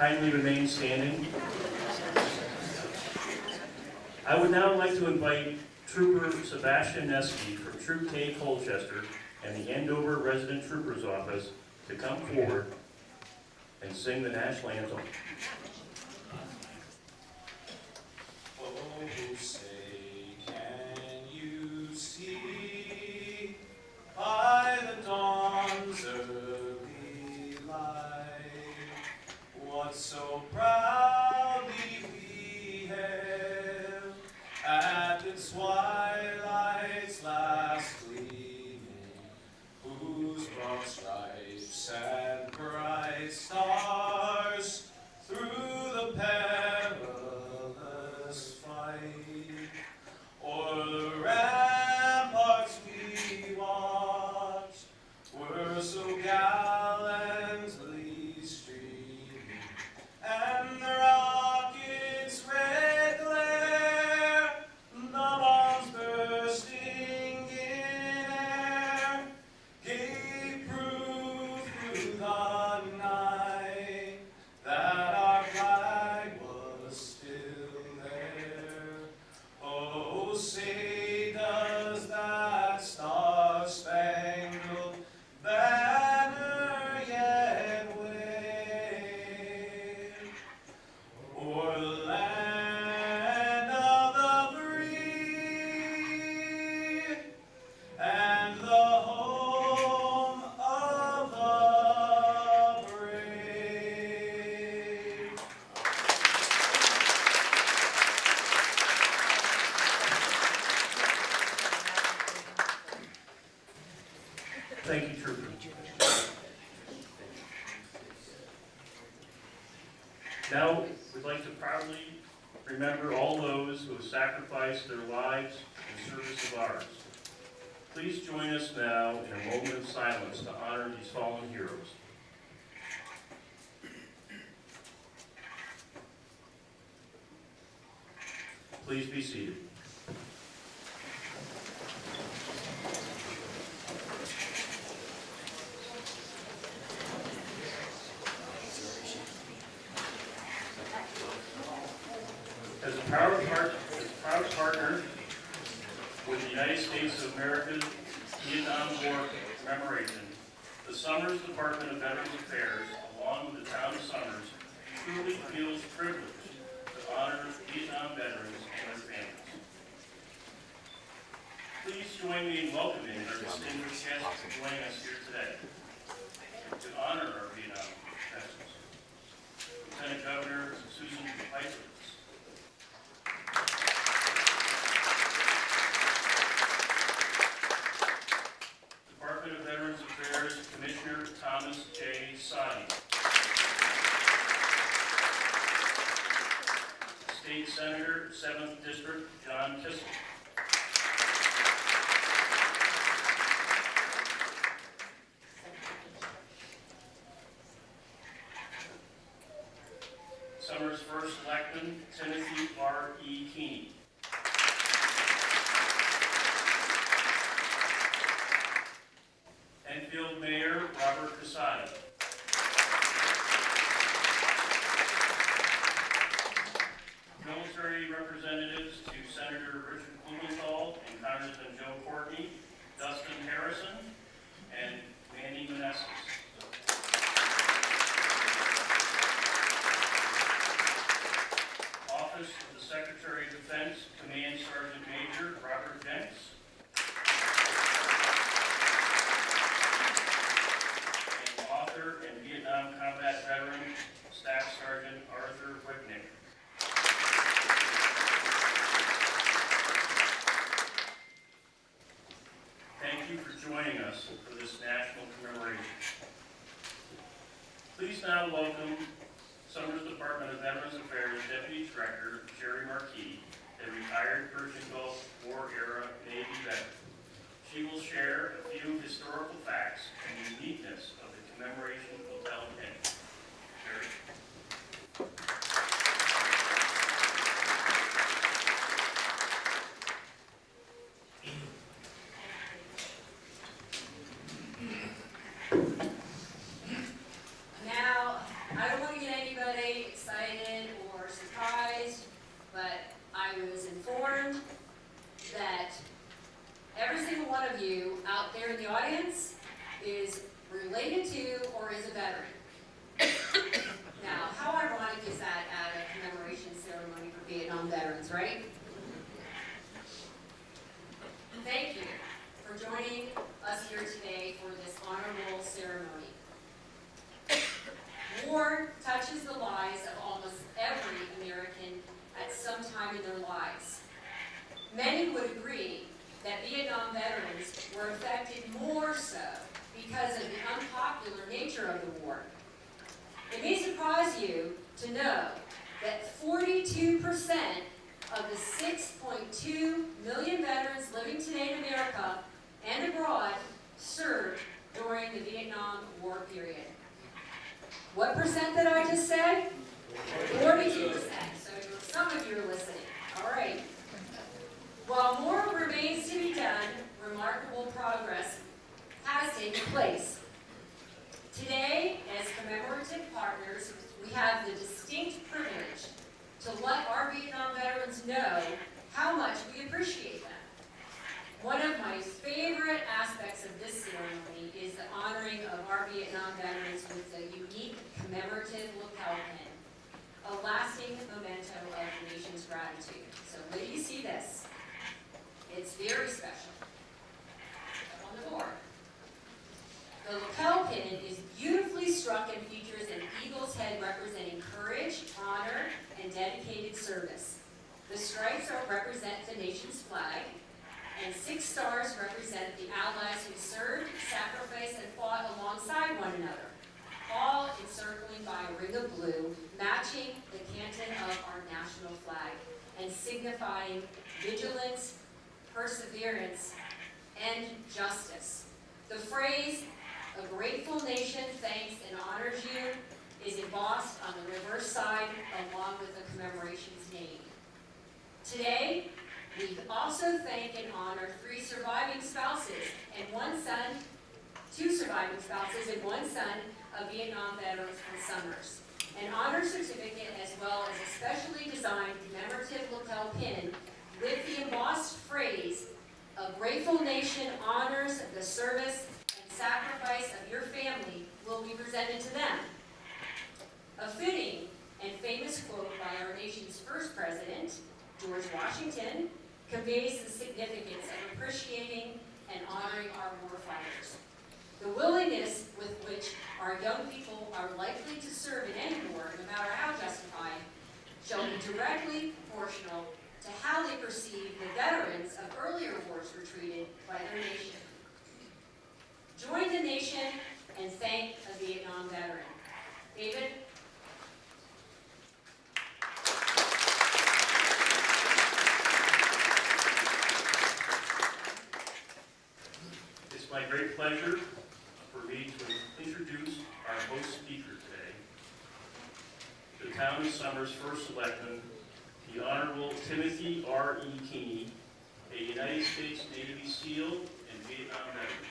Kindly remain standing. I would now like to invite Trooper Sebastian Neske from Troop K Colchester and the Andover Resident Trooper's Office to come forward and sing the national anthem. Oh, say, can you see by the dawn's early light what so proudly we hailed at the twilight's last gleaming, whose broad stripes and bright stars through the perilous fight o'er the ramparts we watched were so gallantly streaming, and the rockets' red glare, the bombs bursting in air, gave proof through the night that our flag was still there. Oh, say does that star-spangled banner yet wave o'er the land of the free and the home of the brave? Thank you, Trooper. Now, we'd like to proudly remember all those who have sacrificed their lives in service of ours. Please join us now in a moment of silence to honor these fallen heroes. Please be seated. As a proud partner with the United States of America's Vietnam War Commemoration, the Summers Department of Veterans Affairs, along with the town of Summers, truly feels privileged to honor Vietnam veterans and their families. Please join me in welcoming our distinguished guests joining us here today to honor our Vietnam veterans. Lieutenant Governor Susan Piper. Department of Veterans Affairs Commissioner Thomas J. Sadi. State Senator, 7th District, John Kissel. Summers' first selectman, Timothy R. E. Keeney. Enfield Mayor Robert Casada. Military representatives to Senator Richard Blumenthal and Congressman Joe Courtney, Dustin Harrison, and Manny Meneses. Office of the Secretary of Defense, Command Sergeant Major Robert Jenks. And Vietnam combat veteran, Staff Sergeant Arthur Whitnick. Thank you for joining us for this national commemoration. Please now welcome Summers Department of Veterans Affairs Deputy Director Sherry Marquis, a retired Persian Gulf War-era Navy veteran. She will share a few historical facts and uniqueness of the Commemoration Hotel tent. Sherry. Now, I don't want to get anybody related to, or is a veteran. Now, how ironic is that at a commemoration ceremony for Vietnam veterans, right? Thank you for joining us here today for this honorable ceremony. War touches the lives of almost every American at some time in their lives. Many would agree that Vietnam veterans were affected more so because of the unpopular nature of the war. It may surprise you to know that 42% of the 6.2 million veterans living today in America and abroad served during the Vietnam War period. What percent did I just say? 42%. So some of you are listening. All right. While more remains to be done, remarkable progress has taken place. Today, as commemorative partners, we have the distinct privilege to let our Vietnam veterans know how much we appreciate them. One of my favorite aspects of this ceremony is the honoring of our Vietnam veterans with the unique commemorative lapel pin, a lasting memento of the nation's gratitude. So when you see this, it's very special. Up on the board. The lapel pin is beautifully struck and features an eagle's head representing courage, honor, and dedicated service. The stripes represent the nation's flag, and 6 stars represent the allies who served, sacrificed, and fought alongside one another, all encircling by a ring of blue, matching the canton of our national flag, and signifying vigilance, perseverance, and justice. The phrase, "A grateful nation thanks and honors you," is embossed on the reverse side along with the commemoration's name. Today, we also thank and honor 3 surviving spouses and 1 son, 2 surviving spouses and 1 son of Vietnam veterans from Summers. An honor certificate as well as a specially designed commemorative lapel pin with the embossed phrase, "A grateful nation honors the service and sacrifice of your family," will be presented to them. A fitting and famous quote by our nation's first president, George Washington, conveys the significance of appreciating and honoring our warfighters. The willingness with which our young people are likely to serve in any war, no matter how justified, shall be directly proportional to how they perceive the veterans of earlier wars were treated by their nation. Join the nation and thank a Vietnam veteran. David? It's my great pleasure for me to introduce our host speaker today, the Town of Summers' first selectman, the Honorable Timothy R.E. Keeney, a United States Navy SEAL and Vietnam veteran.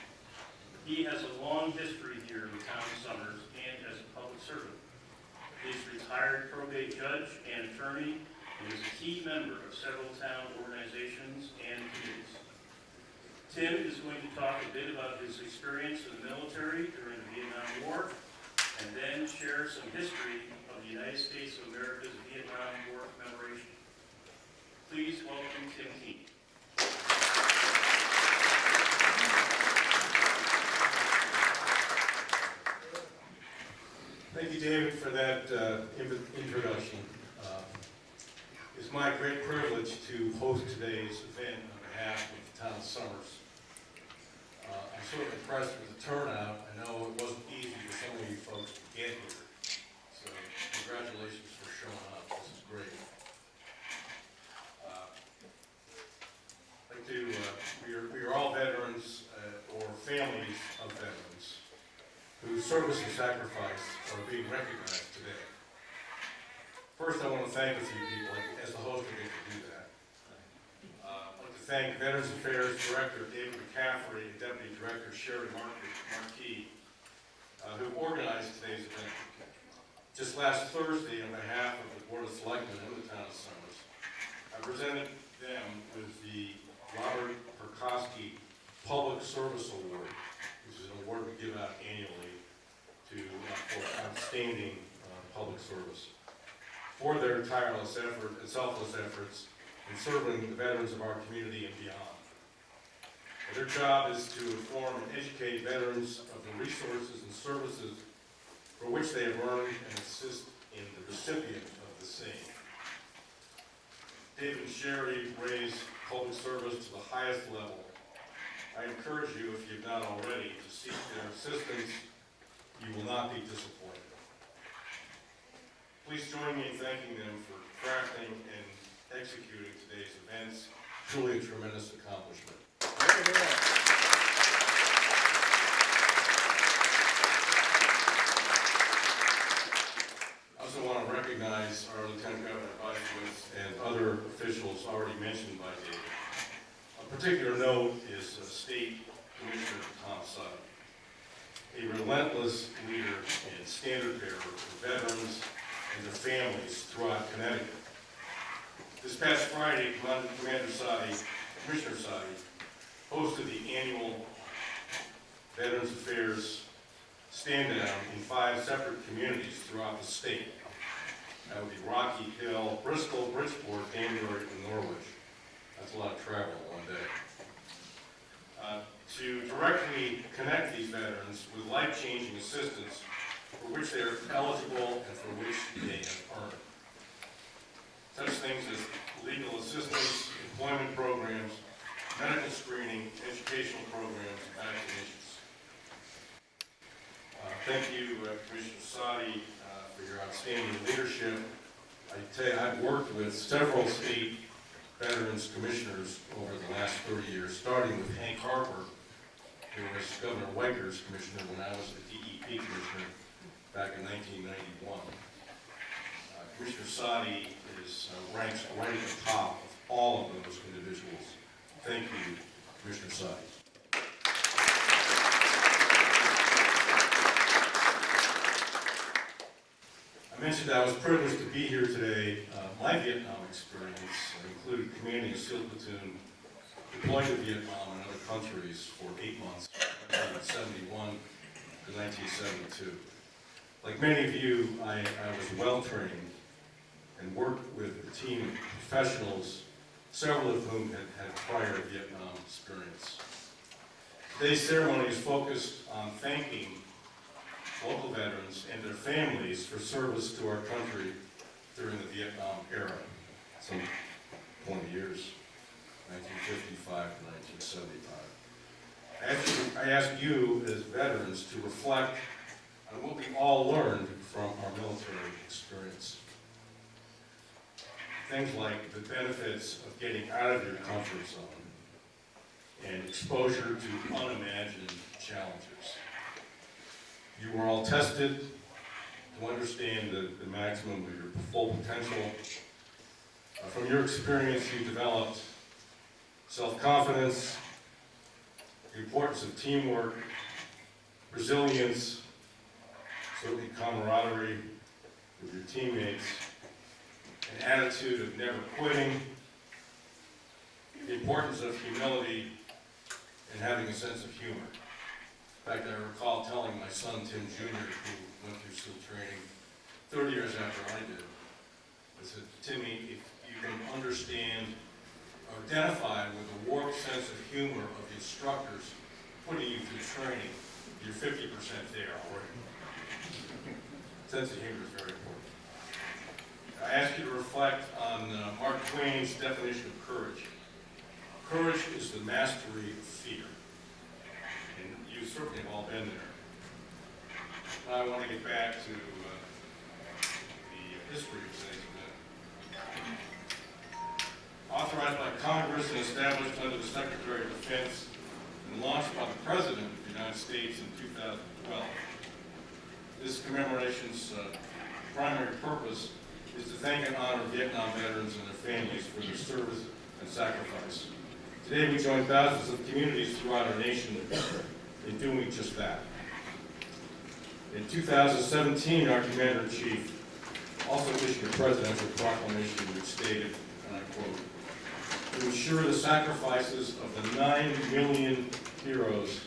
He has a long history here in the Town of Summers and as a public servant. He is a retired probate judge and attorney and is a key member of several town organizations and committees. Tim is going to talk a bit about his experience in the military during the Vietnam War and then share some history of the United States of America's Vietnam War commemoration. Please welcome Tim Keeney. Thank you, David, for that introduction. It's my great privilege to host today's event on behalf of the Town of Summers. I'm sort of impressed with the turnout. I know it wasn't easy for some of you folks to get here. So congratulations for showing up. This is great. We are all veterans or families of veterans whose service and sacrifice are being recognized today. First, I want to thank a few people. As the host, I get to do that. I'd like to thank Veterans Affairs Director David McCaffrey and Deputy Director Sherry Markey, who organized today's event. Just last Thursday, on behalf of the Board of Selectmen and the Town of Summers, I presented them with the Robert Perkowski Public Service Award, which is an award we give out annually outstanding public service, for their tireless effort and selfless efforts in serving the veterans of our community and beyond. And their job is to inform and educate veterans of the resources and services for which they have earned and assist in the recipient of the same. David and Sherry raise public service to the highest level. I encourage you, if you've not already, to seek their assistance. You will not be disappointed. Please join me in thanking them for crafting and executing today's events. Truly a tremendous accomplishment. I also want to recognize our Lieutenant Governor Boswitz and other officials already mentioned by David. A particular note is State Commissioner Tom Sutton, a relentless leader and standard bearer for veterans and their families throughout Connecticut. This past Friday, Commissioner Sadi, hosted the annual Veterans Affairs stand-down in 5 separate communities throughout the state. That would be Rocky Hill, Bristol, Bridgeport, Danbury, and Norwich. That's a lot of travel in one day. To directly connect these veterans with life-changing assistance for which they are eligible and for which they have earned. Such things as legal assistance, employment programs, medical screening, educational programs, and vaccinations. Thank you, Commissioner Sadi, for your outstanding leadership. I tell you, I've worked with several state veterans commissioners over the last 30 years, starting with Hank Harper, who was Governor Weiker's commissioner when I was the DEP commissioner back in 1991. Commissioner Sadi ranks right at the top of all of those individuals. Thank you, Commissioner Sadi. I mentioned I was privileged to be here today. My Vietnam experience included commanding a SEAL platoon deployed to Vietnam and other countries for 8 months, 1971 to 1972. Like many of you, I was well trained and worked with a team of professionals, several of whom had prior Vietnam experience. Today's ceremony is focused on thanking local veterans and their families for service to our country during the Vietnam era, some 20 years, 1955 to 1975. I ask you as veterans to reflect on what we all learned from our military experience. Things like the benefits of getting out of your comfort zone and exposure to unimagined challenges. You were all tested to understand the maximum of your full potential. From your experience, you developed self-confidence, the importance of teamwork, resilience, certainly camaraderie with your teammates, an attitude of never quitting, the importance of humility, and having a sense of humor. In fact, I recall telling my son, Tim Jr., who went through SEAL training 30 years after I did, I said, Timmy, if you can understand or identify with the warped sense of humor of the instructors putting you through training, you're 50% there already. Sense of humor is very important. I ask you to reflect on Mark Twain's definition of courage. Courage is the mastery of fear. And you certainly have all been there. Now I want to get back to the history of today's event. Authorized by Congress and established under the Secretary of Defense and launched by the President of the United States in 2012. This commemoration's primary purpose is to thank and honor Vietnam veterans and their families for their service and sacrifice. Today we join thousands of communities throughout our nation in doing just that. In 2017, our Commander-in-Chief also issued a presidential proclamation which stated, and I quote, "To ensure the sacrifices of the 9 million heroes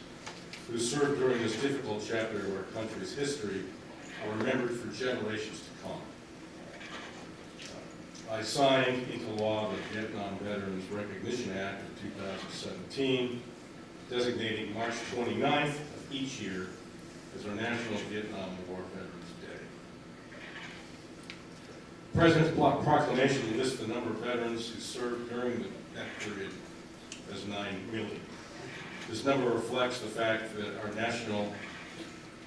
who served during this difficult chapter of our country's history are remembered for generations to come. I signed into law the Vietnam Veterans Recognition Act of 2017, designating March 29th of each year as our National Vietnam War Veterans Day. The President's proclamation lists the number of veterans who served during that period as 9 million. This number reflects the fact that our National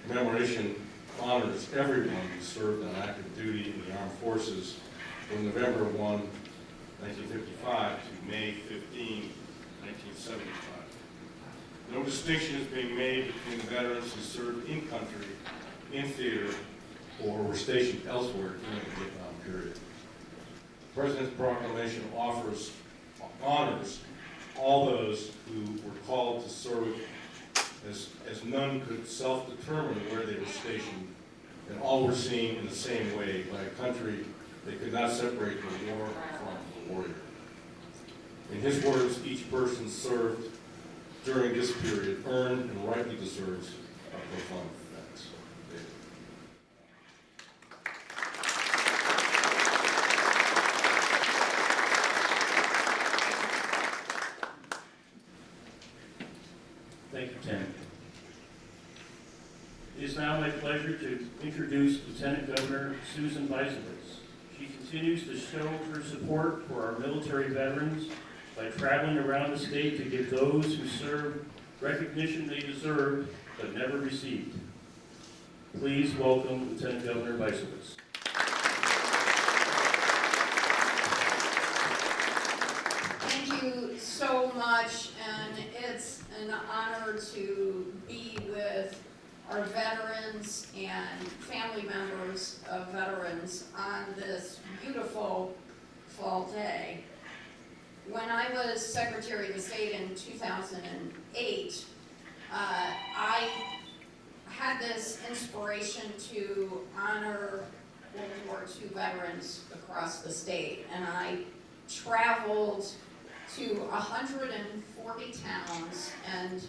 Commemoration honors everyone who served on active duty in the armed forces from November 1, 1955 to May 15, 1975. No distinction is being made between the veterans who served in country, in theater, or were stationed elsewhere during the Vietnam period. The President's proclamation honors all those who were called to serve as none could self-determine where they were stationed, and all were seen in the same way by a country that could not separate the war from the warrior. In his words, each person served during this period earned and rightly deserves our profound thanks. David. Thank you, Tim. It is now my pleasure to introduce Lieutenant Governor Susan Bysiewicz. She continues to show her support for our military veterans by traveling around the state to give those who served recognition they deserved but never received. Please welcome Lieutenant Governor Bysiewicz. Thank you so much, and it's an honor to be with our veterans and family members of veterans on this beautiful fall day. When I was Secretary of State in 2008, I had this inspiration to honor World War II veterans across the state, and I traveled to 140 towns and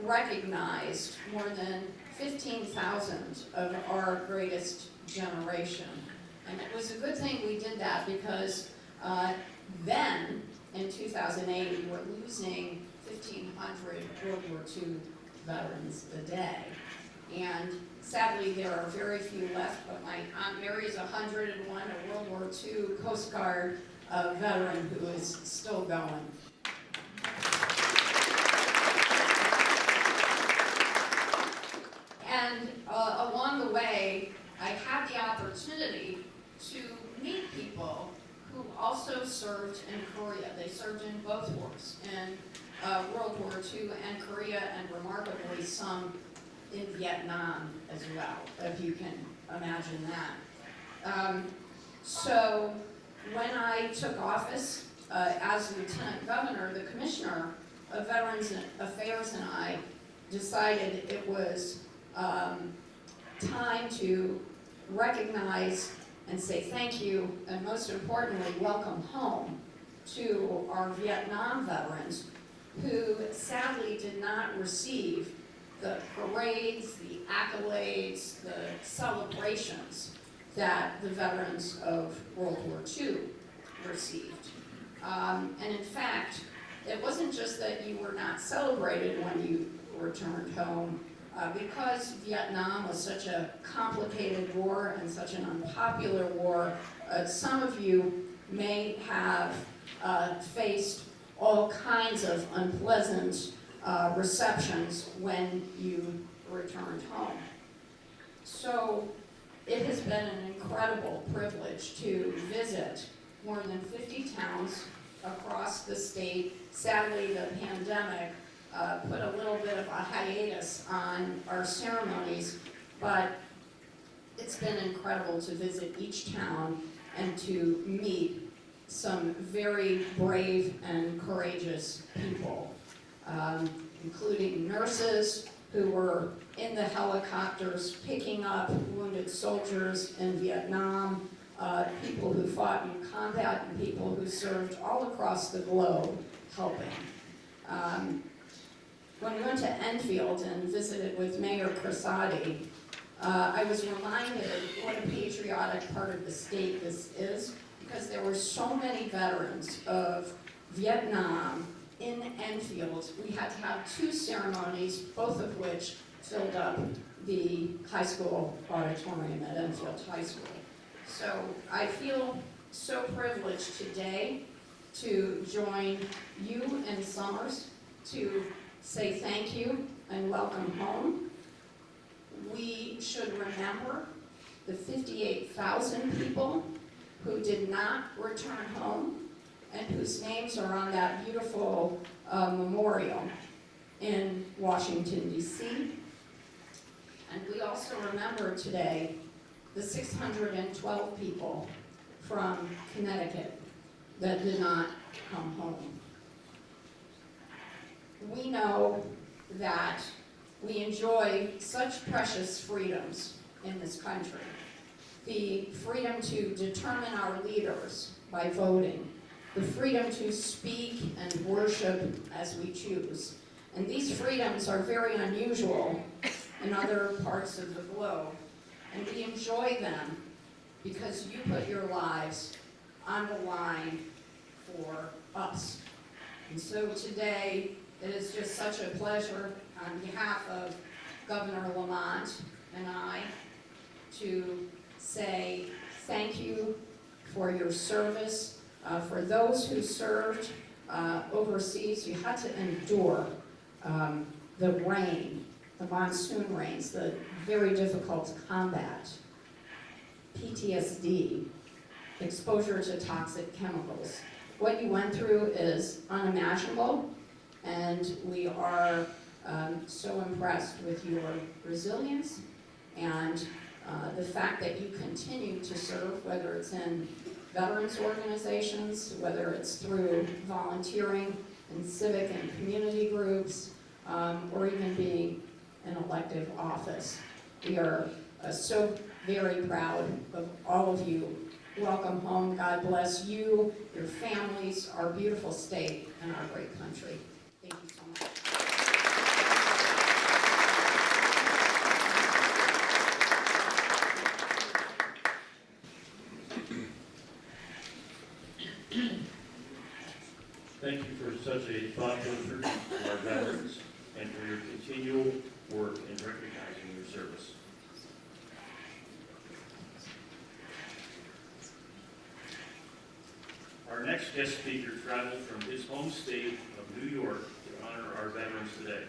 recognized more than 15,000 of our greatest generation. And it was a good thing we did that because then, in 2008, we were losing 1,500 World War II veterans a day. And sadly, there are very few left, but my Aunt Mary is 101, a World War II Coast Guard veteran who is still going. And along the way, I had the opportunity to meet people who also served in Korea. They served in both wars, in World War II and Korea, and remarkably some in Vietnam as well, if you can imagine that. So when I took office as Lieutenant Governor, the Commissioner of Veterans Affairs and I decided it was time to recognize and say thank you, and most importantly, welcome home to our Vietnam veterans who sadly did not receive the parades, the accolades, the celebrations that the veterans of World War II received. And in fact, it wasn't just that you were not celebrated when you returned home, because Vietnam was such a complicated war and such an unpopular war. Some of you may have faced all kinds of unpleasant receptions when you returned home. So it has been an incredible privilege to visit more than 50 towns across the state. Sadly, the pandemic put a little bit of a hiatus on our ceremonies, but it's been incredible to visit each town and to meet some very brave and courageous people, including nurses who were in the helicopters picking up wounded soldiers in Vietnam, people who fought in combat, and people who served all across the globe helping. When we went to Enfield and visited with Mayor Crissati, I was reminded what a patriotic part of the state this is, because there were so many veterans of Vietnam in Enfield. We had to have 2 ceremonies, both of which filled up the high school auditorium at Enfield High School. So I feel so privileged today to join you and Summers to say thank you and welcome home. We should remember the 58,000 people who did not return home and whose names are on that beautiful memorial in Washington, D.C. And we also remember today the 612 people from Connecticut that did not come home. We know that we enjoy such precious freedoms in this country. The freedom to determine our leaders by voting, the freedom to speak and worship as we choose. And these freedoms are very unusual in other parts of the globe. And we enjoy them because you put your lives on the line for us. And so today, it is just such a pleasure on behalf of Governor Lamont and I to say thank you for your service. For those who served overseas, you had to endure the rain, the monsoon rains, the very difficult combat, PTSD, exposure to toxic chemicals. What you went through is unimaginable, and we are so impressed with your resilience and the fact that you continue to serve, whether it's in veterans organizations, whether it's through volunteering in civic and community groups, or even being in elective office. We are so very proud of all of you. Welcome home. God bless you, your families, our beautiful state, and our great country. Thank you so much. Thank you for such a thoughtful tribute to our veterans and for your continual work in recognizing your service. Our next guest speaker traveled from his home state of New York to honor our veterans today.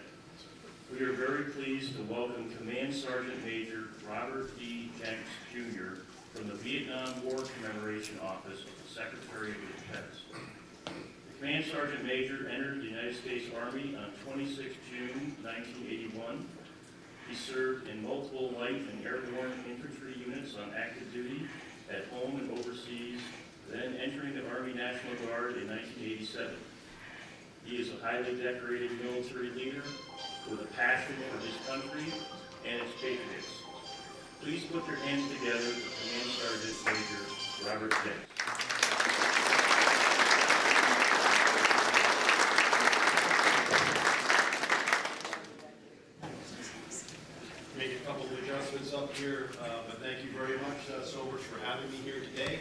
We are very pleased to welcome Command Sergeant Major Robert D. Jenks, Jr. from the Vietnam War Commemoration Office of the Secretary of Defense. The Command Sergeant Major entered the United States Army on 26 June 1981. He served in multiple light and airborne infantry units on active duty at home and overseas, then entering the Army National Guard in 1987. He is a highly decorated military leader with a passion for his country and its patriots. Please put your hands together for Command Sergeant Major Robert Jenks. Make a couple of adjustments up here, but thank you very much, Sobers, for having me here today.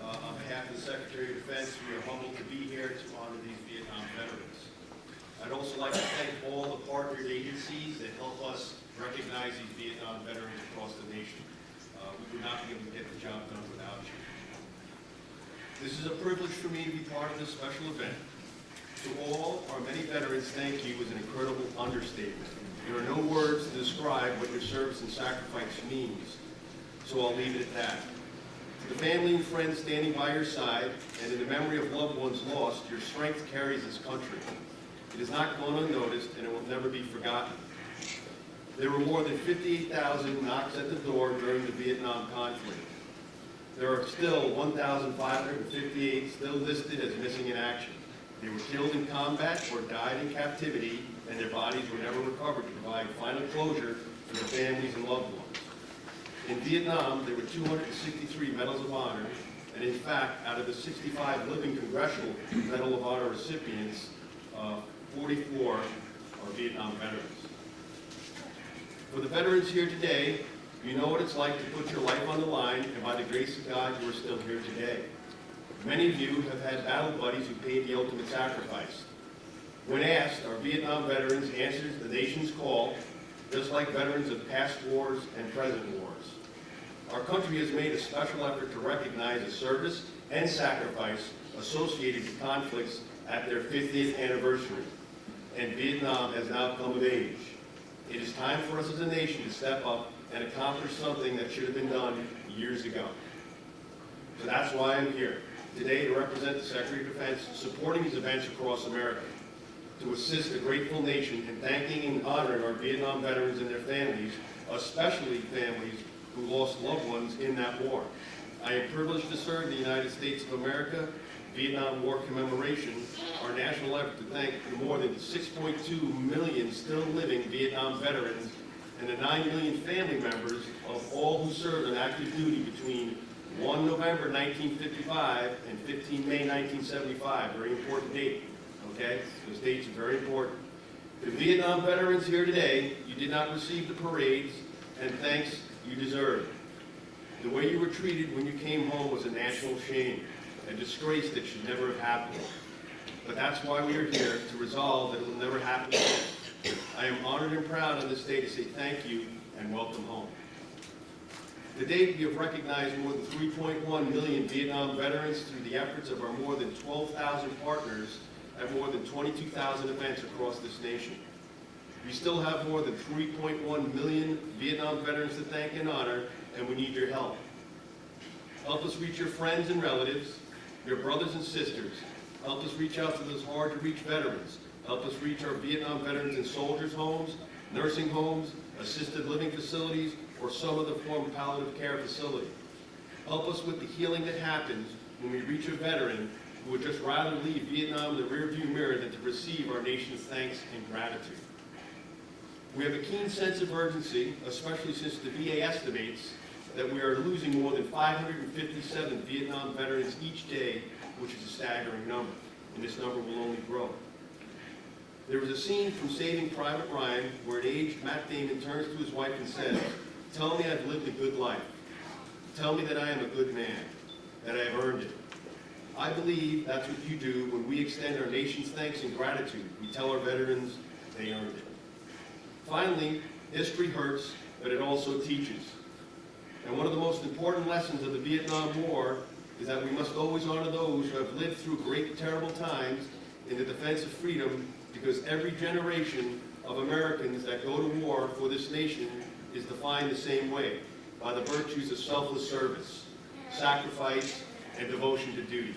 On behalf of the Secretary of Defense, we are humbled to be here to honor these Vietnam veterans. I'd also like to thank all the partner agencies that help us recognize these Vietnam veterans across the nation. We would not be able to get the job done without you. This is a privilege for me to be part of this special event. To all our many veterans, thank you is an incredible understatement. There are no words to describe what your service and sacrifice means, so I'll leave it at that. To the family and friends standing by your side, and in the memory of loved ones lost, your strength carries this country. It has not gone unnoticed, and it will never be forgotten. There were more than 58,000 knocks at the door during the Vietnam conflict. There are still 1,558 still listed as missing in action. They were killed in combat or died in captivity, and their bodies were never recovered to provide final closure for their families and loved ones. In Vietnam, there were 263 Medals of Honor, and in fact, out of the 65 living Congressional Medal of Honor recipients, 44 are Vietnam veterans. For the veterans here today, You know what it's like to put your life on the line, and by the grace of God, you are still here today. Many of you have had battle buddies who paid the ultimate sacrifice. When asked, our Vietnam veterans answered the nation's call, just like veterans of past wars and present wars. Our country has made a special effort to recognize the service and sacrifice associated with conflicts at their 50th anniversary, and Vietnam has now come of age. It is time for us as a nation to step up and accomplish something that should have been done years ago. So that's why I'm here today to represent the Secretary of Defense supporting these events across America, to assist a grateful nation in thanking and honoring our Vietnam veterans and their families, especially families who lost loved ones in that war. I am privileged to serve the United States of America Vietnam War Commemoration, our national effort to thank the more than 6.2 million still living Vietnam veterans and the 9 million family members of all who served on active duty between 1 November 1955 and 15 May 1975. Very important date, okay? Those dates are very important. The Vietnam veterans here today, you did not receive the parades and thanks you deserve. The way you were treated when you came home was a national shame, a disgrace that should never have happened. But that's why we are here, to resolve that it will never happen again. I am honored and proud on this day to say thank you and welcome home. Today we have recognized more than 3.1 million Vietnam veterans through the efforts of our more than 12,000 partners at more than 22,000 events across this nation. We still have more than 3.1 million Vietnam veterans to thank and honor, and we need your help. Help us reach your friends and relatives, your brothers and sisters. Help us reach out to those hard-to-reach veterans. Help us reach our Vietnam veterans in soldiers' homes, nursing homes, assisted living facilities, or some other form of palliative care facility. Help us with the healing that happens when we reach a veteran who would just rather leave Vietnam in the rearview mirror than to receive our nation's thanks and gratitude. We have a keen sense of urgency, especially since the VA estimates that we are losing more than 557 Vietnam veterans each day, which is a staggering number, and this number will only grow. There was a scene from Saving Private Ryan where an aged Matt Damon turns to his wife and says, "Tell me I've lived a good life. Tell me that I am a good man, that I have earned it." I believe that's what you do when we extend our nation's thanks and gratitude. We tell our veterans they earned it. Finally, history hurts, but it also teaches. And one of the most important lessons of the Vietnam War is that we must always honor those who have lived through great and terrible times in the defense of freedom, because every generation of Americans that go to war for this nation is defined the same way, by the virtues of selfless service, sacrifice, and devotion to duty.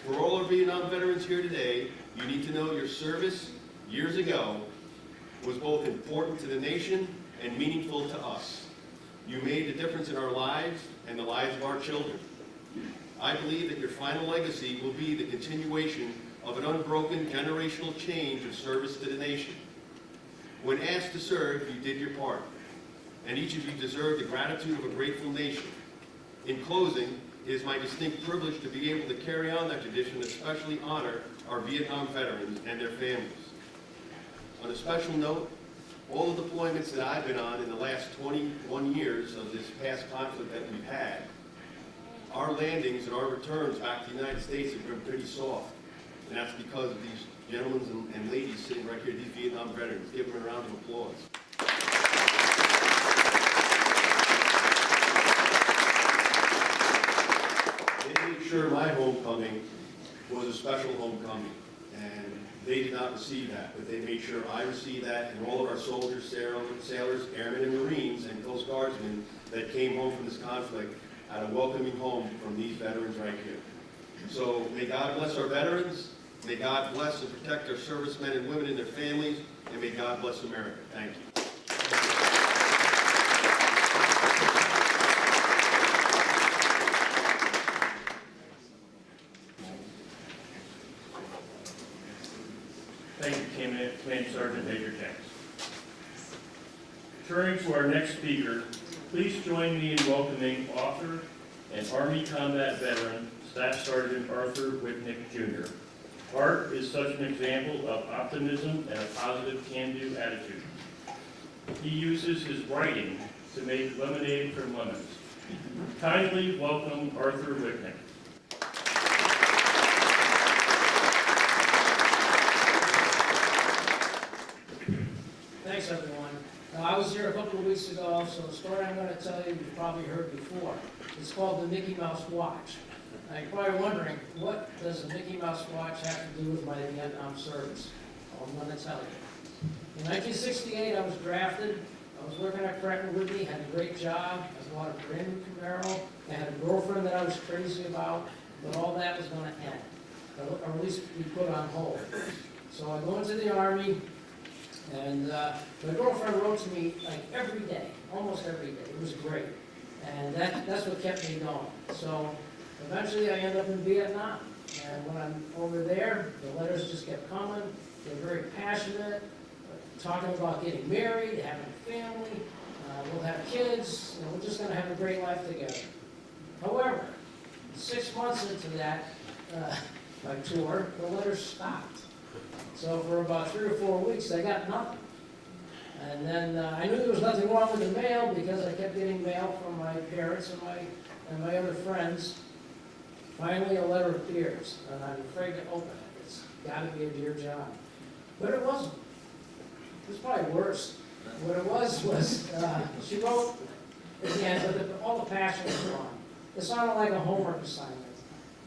For all our Vietnam veterans here today, you need to know your service years ago was both important to the nation and meaningful to us. You made a difference in our lives and the lives of our children. I believe that your final legacy will be the continuation of an unbroken generational change of service to the nation. When asked to serve, you did your part, and each of you deserve the gratitude of a grateful nation. In closing, it is my distinct privilege to be able to carry on that tradition and especially honor our Vietnam veterans and their families. On a special note, all the deployments that I've been on in the last 21 years of this past conflict that we've had, our landings and our returns back to the United States have been pretty soft. And that's because of these gentlemen and ladies sitting right here, these Vietnam veterans. Give them a round of applause. They made sure my homecoming was a special homecoming. And they did not receive that, but they made sure I received that, and all of our soldiers, sailors, airmen, and Marines, and Coast Guardsmen that came home from this conflict had a welcoming home from these veterans right here. So may God bless our veterans, may God bless and protect our servicemen and women and their families, and may God bless America. Thank you. Thank you, Command Sergeant Major James. Turning to our next speaker, please join me in welcoming author and Army combat veteran, Staff Sergeant Arthur Whitnick, Jr. Art is such an example of optimism and a positive can-do attitude. He uses his writing to make lemonade from lemons. Kindly welcome Arthur Wicknick. Thanks, everyone. Now, I was here a couple of weeks ago, so the story I'm going to tell you, you've probably heard before. It's called the Mickey Mouse Watch. Now, you're probably wondering, what does the Mickey Mouse Watch have to do with my Vietnam service? Well, I'm going to tell you. In 1968, I was drafted. I was working at Pratt & Whitney, had a great job. I bought a brand new Camaro. I had a girlfriend that I was crazy about, but all that was going to end, or at least be put on hold. So I go into the Army. And my girlfriend wrote to me like every day, almost every day. It was great. And that's what kept me going. So eventually I ended up in Vietnam. And when I'm over there, the letters just kept coming. They're very passionate, talking about getting married, having a family. We'll have kids. And we're just going to have a great life together. However, 6 months into that my tour, the letters stopped. So for about 3 or 4 weeks, I got nothing. And then I knew there was nothing wrong with the mail because I kept getting mail from my parents and my other friends. Finally, a letter appears, and I'm afraid to open it. It's got to be a Dear John. But it wasn't. It was probably worse. What it was she wrote at the end, but all the passion was gone. It sounded like a homework assignment.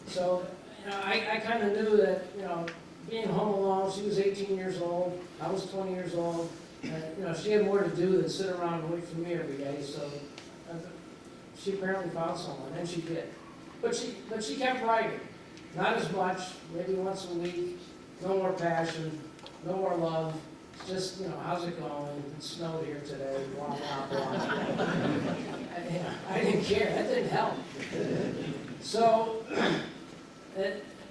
So I kind of knew that, being home alone, she was 18 years old, I was 20 years old, and, she had more to do than sit around and wait for me every day, so she apparently found someone, and she did. But she kept writing, not as much, maybe once a week, no more passion, no more love, just, how's it going? It snowed here today, blah, blah, blah. I didn't care, that didn't help. So,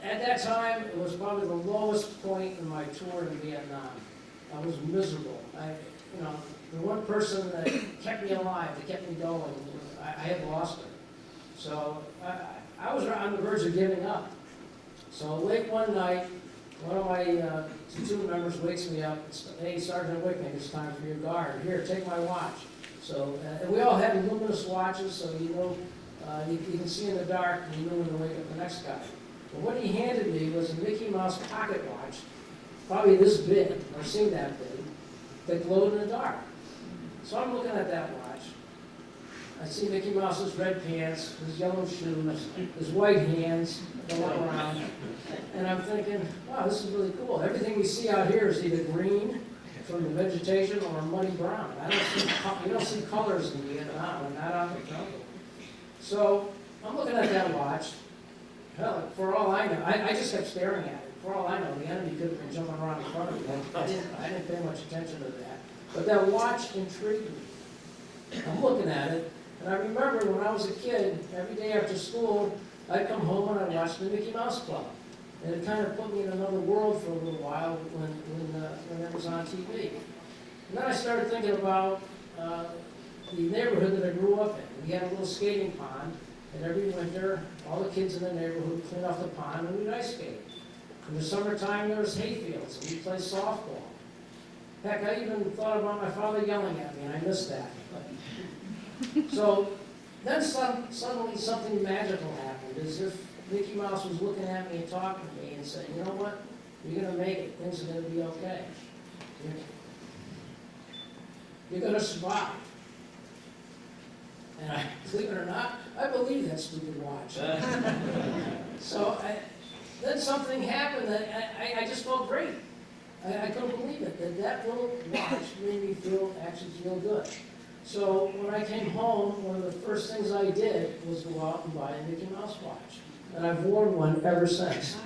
at that time, it was probably the lowest point in my tour in Vietnam. I was miserable. The one person that kept me alive, that kept me going, I had lost her. So I was on the verge of giving up. So late one night, one of my platoon members wakes me up. Hey, Sergeant Wicknick, it's time for your guard. Here, take my watch. So and we all had luminous watches, so you can see in the dark, and you know when to wake up the next guy. But what he handed me was a Mickey Mouse pocket watch, probably this big, or seemed that big, that glowed in the dark. So I'm looking at that watch. I see Mickey Mouse's red pants, his yellow shoes, his white hands going around. And I'm thinking, wow, this is really cool. Everything we see out here is either green from the vegetation or muddy brown. You don't see colors in Vietnam, and not out in the jungle. So I'm looking at that watch. Hell, for all I know, I just kept staring at it. For all I know, the enemy could have been jumping around in front of me. I didn't pay much attention to that. But that watch intrigued me. I'm looking at it, and I remember when I was a kid, every day after school, I'd come home and I'd watch the Mickey Mouse Club. And it kind of put me in another world for a little while when it was on TV. And then I started thinking about the neighborhood that I grew up in. We had a little skating pond. And every winter, all the kids in the neighborhood would clean off the pond and we'd ice skate. In the summertime, there was hay fields and we'd play softball. Heck, I even thought about my father yelling at me, and I missed that. So then suddenly something magical happened, as if Mickey Mouse was looking at me and talking to me and saying, you know what, you're going to make it. Things are going to be okay. You're going to survive. And believe it or not, I believe that stupid watch. So then something happened that I just felt great. I couldn't believe it, that little watch made me actually feel good. So when I came home, one of the first things I did was go out and buy a Mickey Mouse watch. And I've worn one ever since.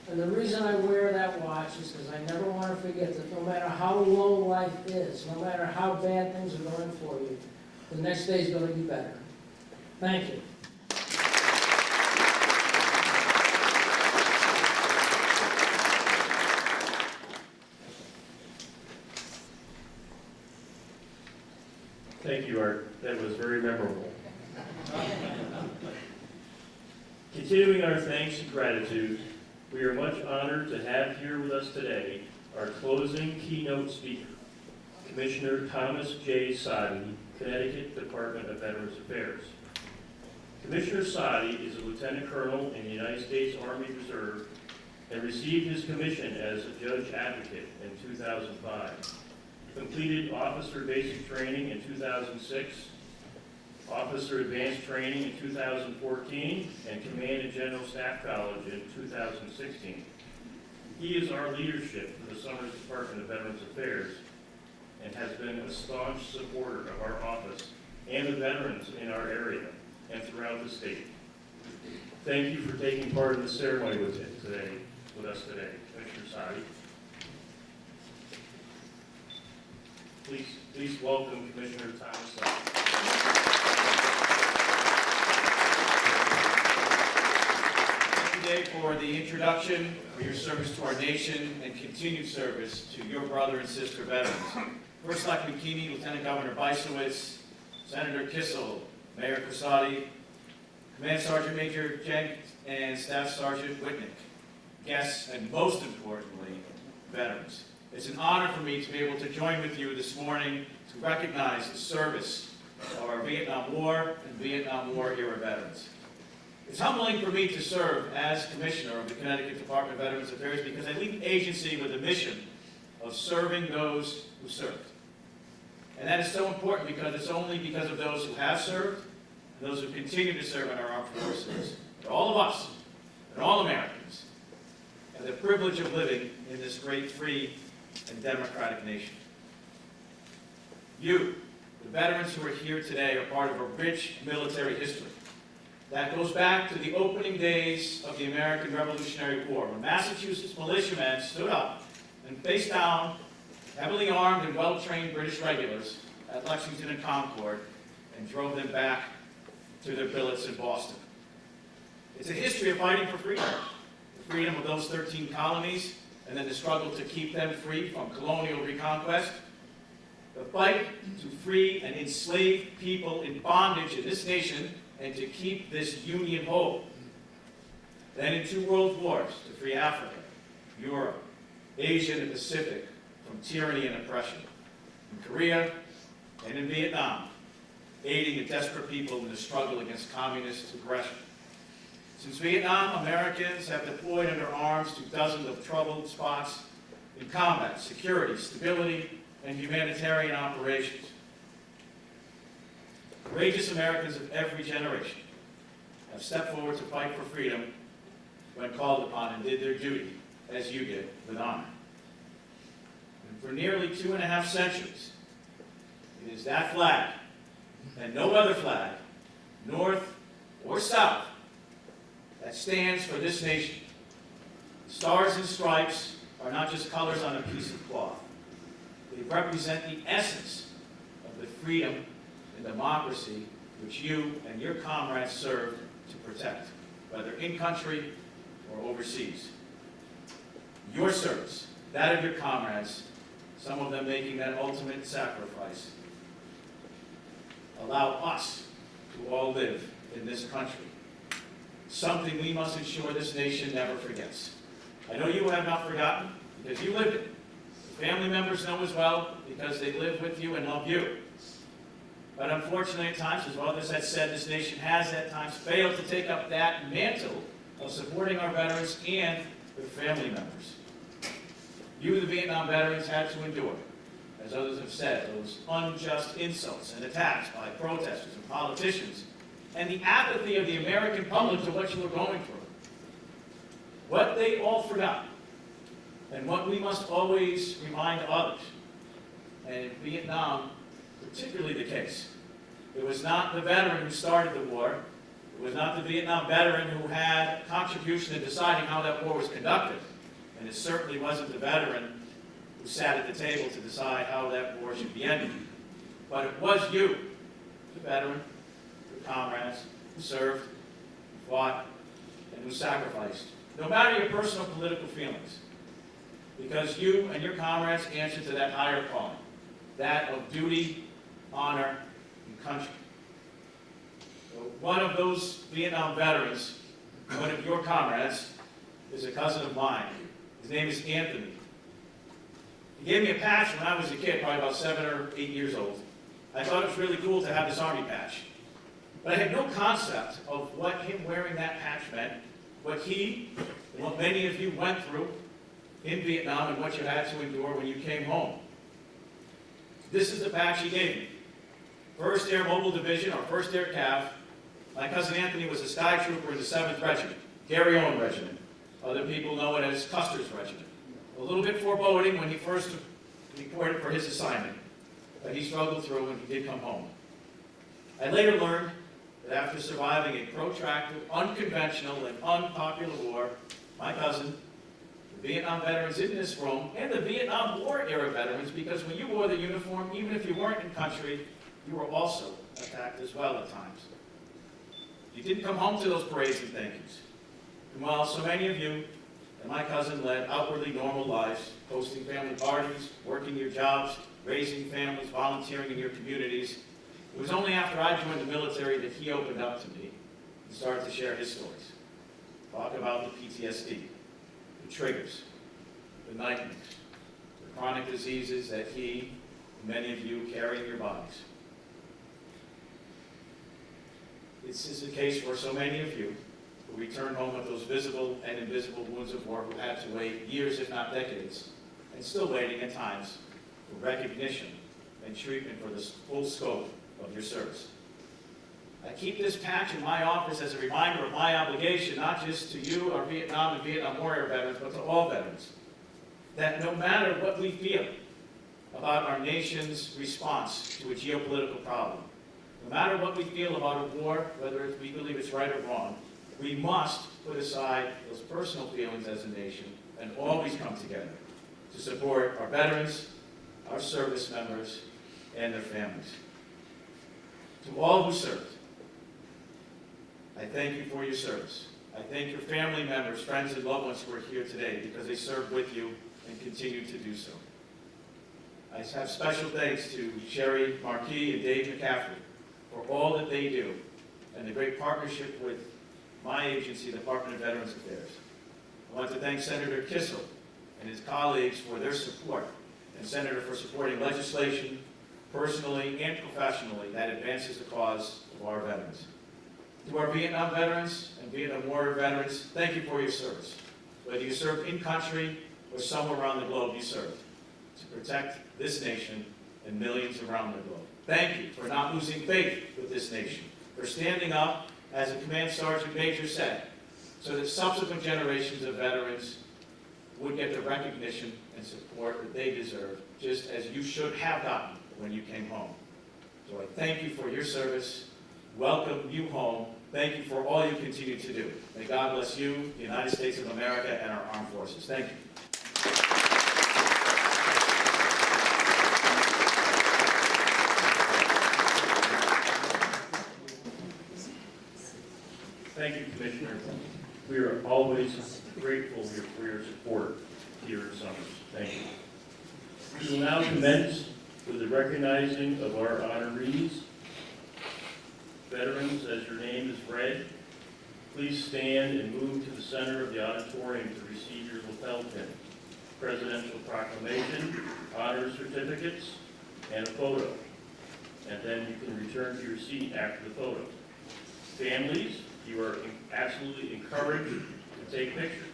And the reason I wear that watch is because I never want to forget that no matter how low life is, no matter how bad things are going for you, the next day is going to be better. Thank you. Thank you, Art. That was very memorable. Continuing our thanks and gratitude, We are much honored to have here with us today our closing keynote speaker, Commissioner Thomas J. Soddy, Connecticut Department of Veterans Affairs. Commissioner Soddy is a lieutenant colonel in the United States Army Reserve and received his commission as a judge advocate in 2005. Completed officer basic training in 2006, officer advanced training in 2014, and Command and General Staff College in 2016. He is our leadership for the Summers Department of Veterans Affairs and has been a staunch supporter of our office and the veterans in our area and throughout the state. Thank you for taking part in the ceremony with us today, Commissioner Soddy. Please welcome Commissioner Thomas Soddy. Thank you, Dave, for the introduction, for your service to our nation, and continued service to your brother and sister veterans. First Selectman Keeney, Lieutenant Governor Bysowitz, Senator Kissel, Mayor Crissati, Command Sergeant Major Jenks, and Staff Sergeant Whitnick, guests, and most importantly, veterans. It's an honor for me to be able to join with you this morning to recognize the service of our Vietnam War and Vietnam War era veterans. It's humbling for me to serve as Commissioner of the Connecticut Department of Veterans Affairs because I lead the agency with a mission of serving those who served. And that is so important because it's only because of those who have served and those who continue to serve in our armed forces that all of us and all Americans have the privilege of living in this great free and democratic nation. You, the veterans who are here today, are part of a rich military history that goes back to the opening days of the American Revolutionary War, when Massachusetts militiamen stood up and faced down heavily armed and well-trained British regulars at Lexington and Concord and drove them back to their billets in Boston. It's a history of fighting for freedom, the freedom of those 13 colonies, and then the struggle to keep them free from colonial reconquest, the fight to free and enslave people in bondage in this nation and to keep this union whole. Then in 2 world wars to free Africa, Europe, Asia, and the Pacific from tyranny and oppression. In Korea and in Vietnam, aiding the desperate people in the struggle against communist aggression. Since Vietnam, Americans have deployed under arms to dozens of troubled spots in combat, security, stability, and humanitarian operations. Courageous Americans of every generation have stepped forward to fight for freedom when called upon and did their duty, as you did, with honor. And for nearly 2.5 centuries, it is that flag, and no other flag, north or south, that stands for this nation. The stars and stripes are not just colors on a piece of cloth. They represent the essence of the freedom and democracy which you and your comrades served to protect, whether in country or overseas. Your service, that of your comrades, some of them making that ultimate sacrifice, allow us to all live in this country. Something we must ensure this nation never forgets. I know you have not forgotten because you lived it. Family members know as well because they live with you and love you. But unfortunately at times, as others have said, this nation has at times failed to take up that mantle of supporting our veterans and their family members. You, the Vietnam veterans, had to endure, as others have said, those unjust insults and attacks by protesters and politicians, and the apathy of the American public to what you were going through. What they all forgot, and what we must always remind others, and in Vietnam, particularly the case, it was not the veteran who started the war, it was not the Vietnam veteran who had a contribution in deciding how that war was conducted, and it certainly wasn't the veteran who sat at the table to decide how that war should be ended. But it was you, the veteran, your comrades, who served, who fought, and who sacrificed, no matter your personal political feelings, because you and your comrades answer to that higher calling, that of duty, honor, and country. So one of those Vietnam veterans, one of your comrades, is a cousin of mine. His name is Anthony. He gave me a patch when I was a kid, probably about 7 or 8 years old. I thought it was really cool to have this Army patch. But I had no concept of what him wearing that patch meant, what he and what many of you went through in Vietnam and what you had to endure when you came home. This is the patch he gave me. 1st Air Mobile Division, or 1st Air Cav. My cousin Anthony was a sky trooper in the 7th Regiment, Gary Owen Regiment. Other people know it as Custer's Regiment. A little bit foreboding when he first reported for his assignment, but he struggled through and he did come home. I later learned that after surviving a protracted, unconventional, and unpopular war, my cousin, the Vietnam veterans in this room, and the Vietnam War era veterans, because when you wore the uniform, even if you weren't in country, you were also attacked as well at times. You didn't come home to those parades and thank yous. And while so many of you and my cousin led outwardly normal lives, hosting family parties, working your jobs, raising families, volunteering in your communities, it was only after I joined the military that he opened up to me and started to share his stories. Talk about the PTSD, the triggers, the nightmares, the chronic diseases that he and many of you carry in your bodies. This is the case for so many of you who return home with those visible and invisible wounds of war, who had to wait years, if not decades, and still waiting at times for recognition and treatment for the full scope of your service. I keep this patch in my office as a reminder of my obligation, not just to you, our Vietnam and Vietnam War era veterans, but to all veterans, that no matter what we feel about our nation's response to a geopolitical problem, no matter what we feel about a war, whether we believe it's right or wrong, we must put aside those personal feelings as a nation and always come together to support our veterans, our service members, and their families. To all who served, I thank you for your service. I thank your family members, friends, and loved ones who are here today because they served with you and continue to do so. I have special thanks to Sherry Marquis and Dave McCaffrey for all that they do and the great partnership with my agency, the Department of Veterans Affairs. I want to thank Senator Kissel and his colleagues for their support, and Senator for supporting legislation personally and professionally that advances the cause of our veterans. To our Vietnam veterans and Vietnam War veterans, thank you for your service. Whether you served in country or somewhere around the globe, you served to protect this nation and millions around the globe. Thank you for not losing faith with this nation, for standing up, as the Command Sergeant Major said, so that subsequent generations of veterans would get the recognition and support that they deserve, just as you should have gotten when you came home. So I thank you for your service, welcome you home, thank you for all you continue to do. May God bless you, the United States of America, and our armed forces. Thank you. Thank you, Commissioner. We are always grateful for your support here at Summers. Thank you. We will now commence with the recognizing of our honorees. Veterans, as your name is read, please stand and move to the center of the auditorium to receive your lapel pin, presidential proclamation, honor certificates, and a photo. And then you can return to your seat after the photo. Families, you are absolutely encouraged to take pictures.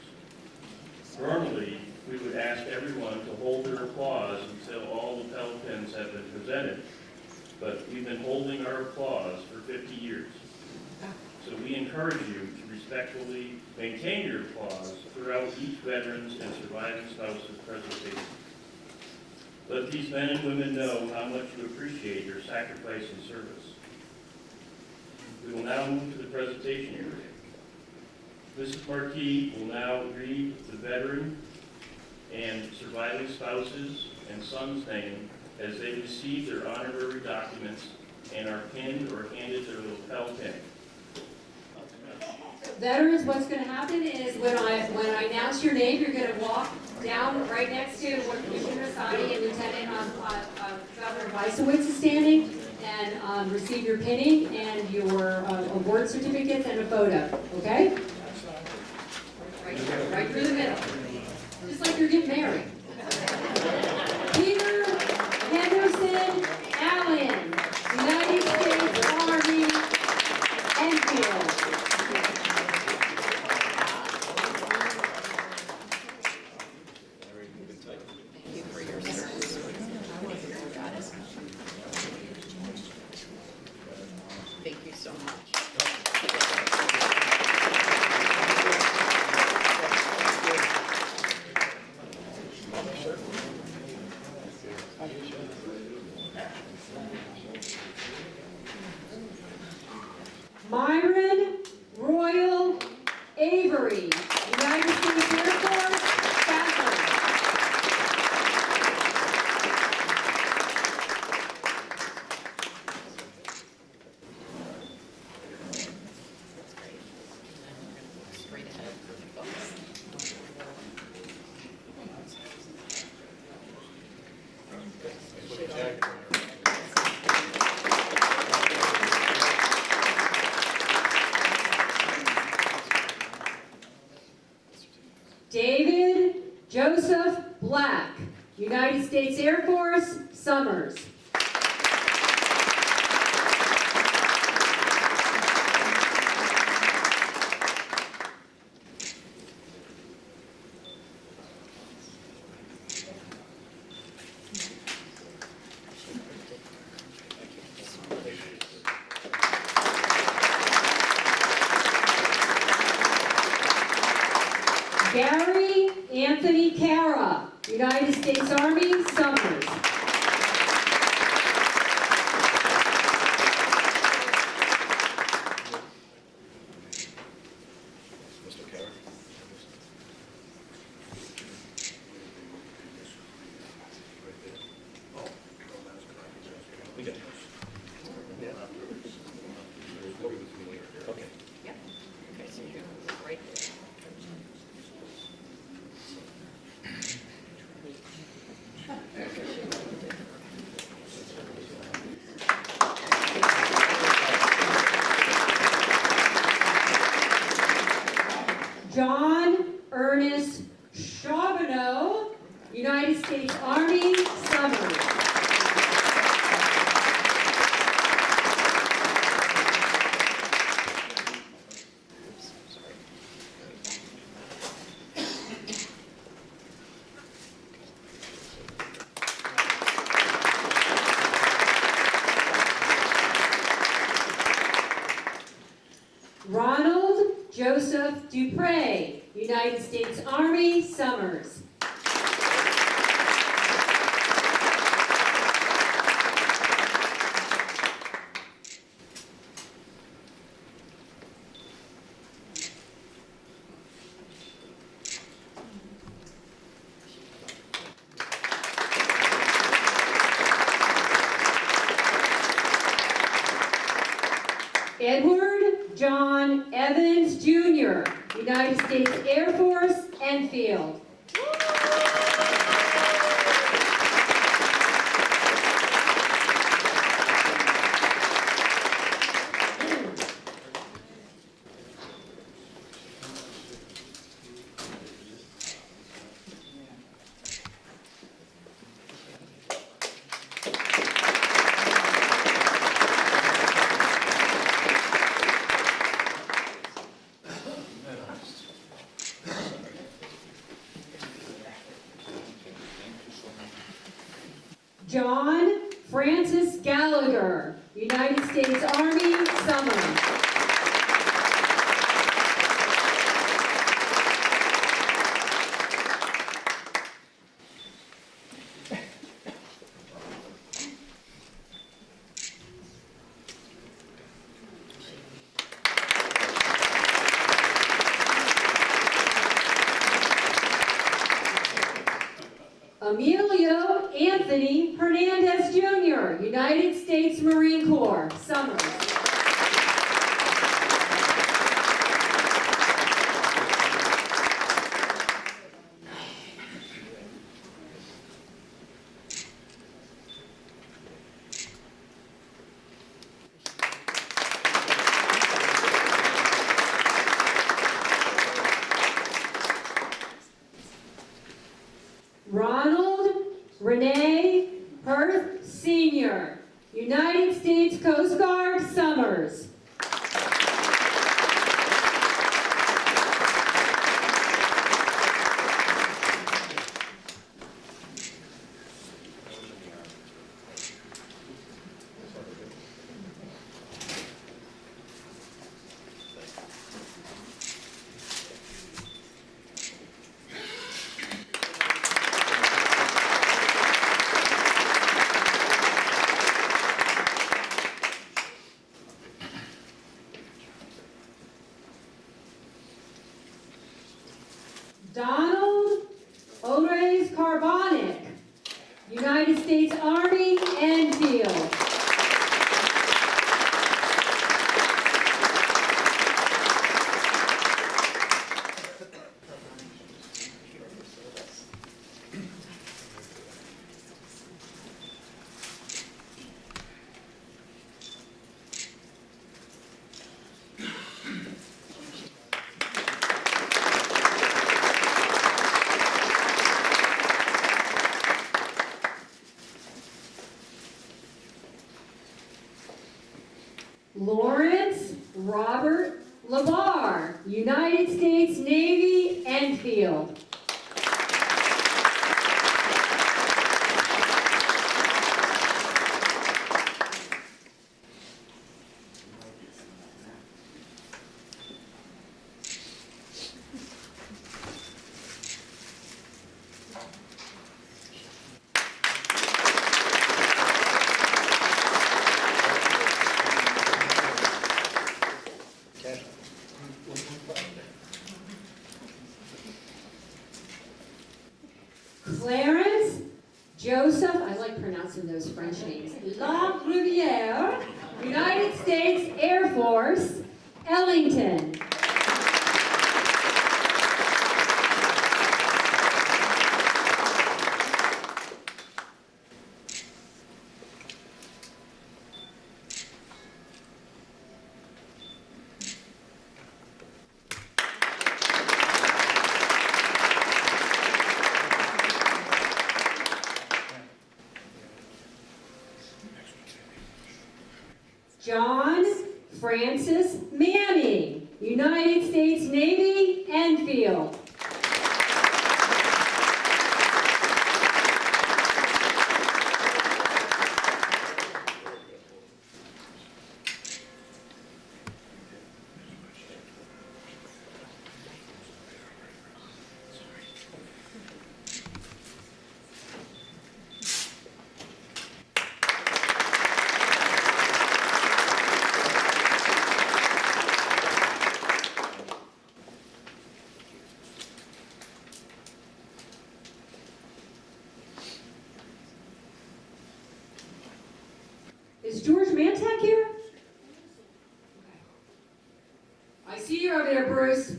Normally, we would ask everyone to hold their applause until all lapel pins have been presented, but we've been holding our applause for 50 years. So we encourage you to respectfully maintain your applause throughout each veteran's and surviving spouse's presentation. Let these men and women know how much you appreciate their sacrifice and service. We will now move to the presentation area. Mrs. Marquis will now read the veteran and surviving spouses and son's name as they receive their honorary documents and are pinned or handed their lapel pin. Veterans, what's going to happen is when I announce your name, you're going to walk down right next to where Commissioner Asadi and Lieutenant Governor Weissowitz is standing, and receive your pinning and your award certificates and a photo, okay? Right. right through the middle, just like you're getting married. Peter Henderson Allen, United States Army, Enfield. Thank you so much. Myron Royal Avery, United States Air Force, Stafford. Straight ahead. David Joseph Black, United States Air Force, Summers. Gary Anthony Cara, United States Army, Summers. Okay, so you're right there. John Ernest Charbonneau, United States Army, Summers. Ronald Joseph Dupre, United States Army, Summers. Edward John Evans Jr., United States Air Force, Enfield. John Francis Gallagher, United States Army, Summers. Emilio Anthony Hernandez Jr., United States Marine Corps, Summers. Ronald Renee Hurth Sr., United States Coast Guard, Summers. Donald Ores Carbonic, United States Army, Enfield. Lawrence Robert LeVar, United States Navy, Enfield. Clarence Joseph, I like pronouncing those French names, La Riviere, United States Air Force, Ellington. John Francis Manning, United States Navy, Enfield. Is George Mantek here? I see you over there, Bruce.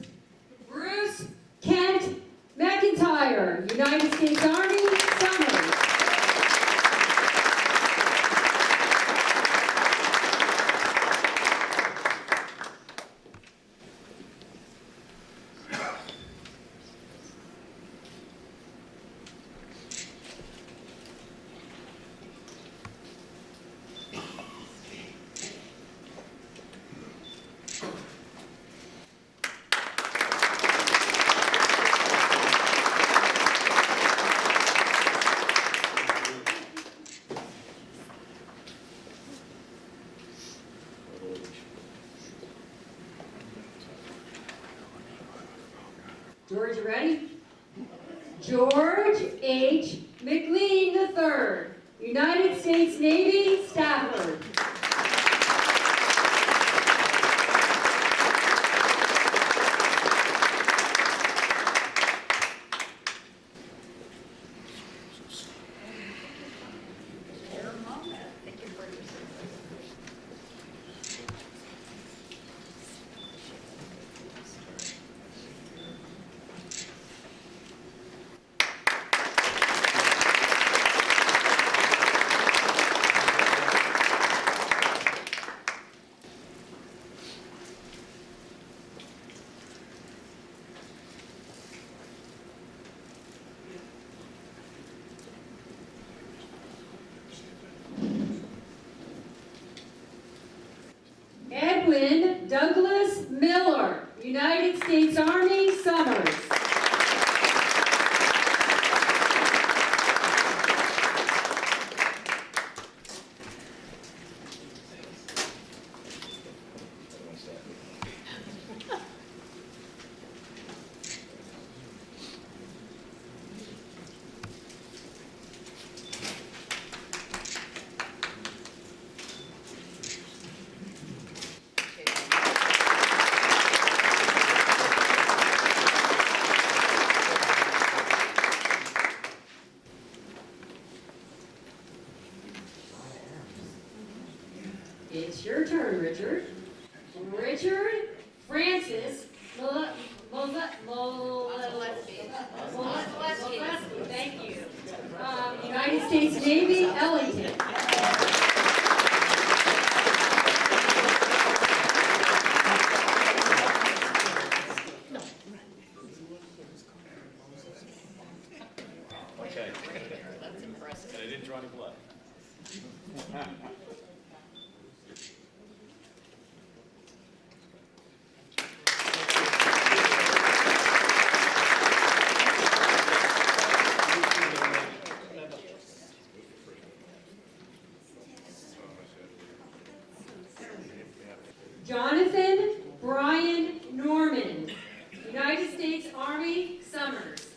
Bruce Kent McIntyre, United States Army, Summers. George, you ready? George H. McLean III, United States Navy, Stafford. States Army, Summers. It's your turn, Richard. Richard Francis Molesky, thank you. United States Navy, Ellington. Okay. That's impressive. And I didn't draw any blood. Jonathan Brian Norman, United States Army, Summers.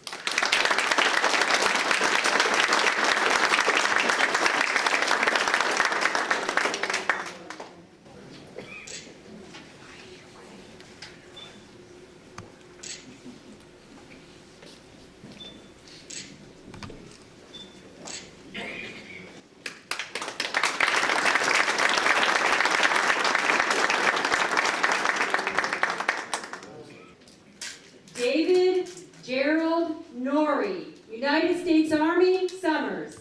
David Gerald Norrie, United States Army, Summers.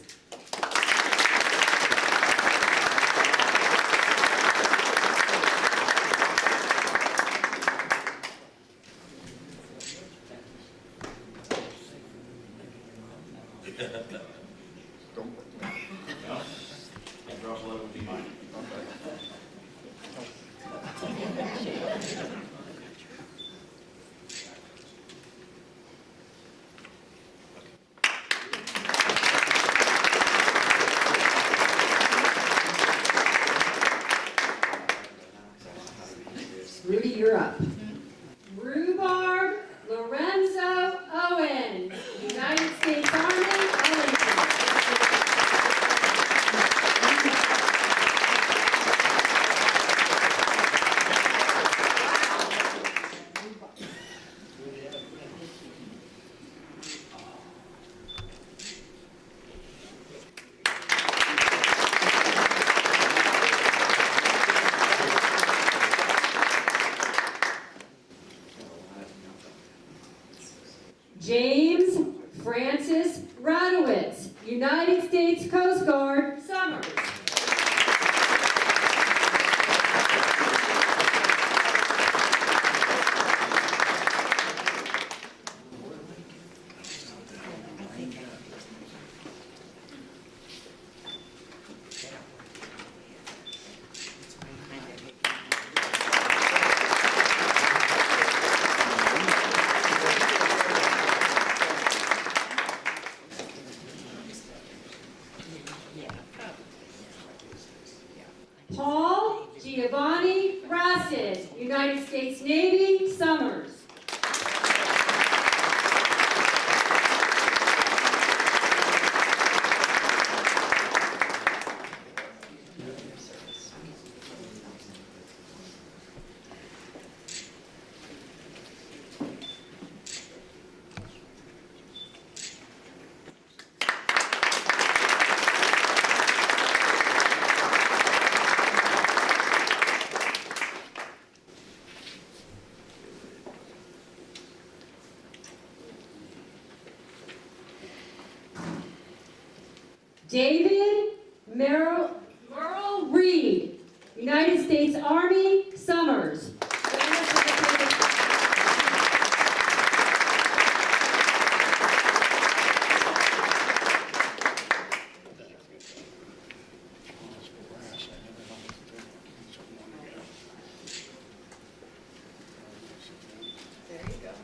No? That draw blood would be mine. Rudy, you're up. Rhubarb Lorenzo Owen, United States Army, Ellington. James Francis Radowitz, United States Coast Guard, Summers. Paul Giovanni Rassid, United States Navy, Summers. David Merle Reed, United States Army, Summers. There you go.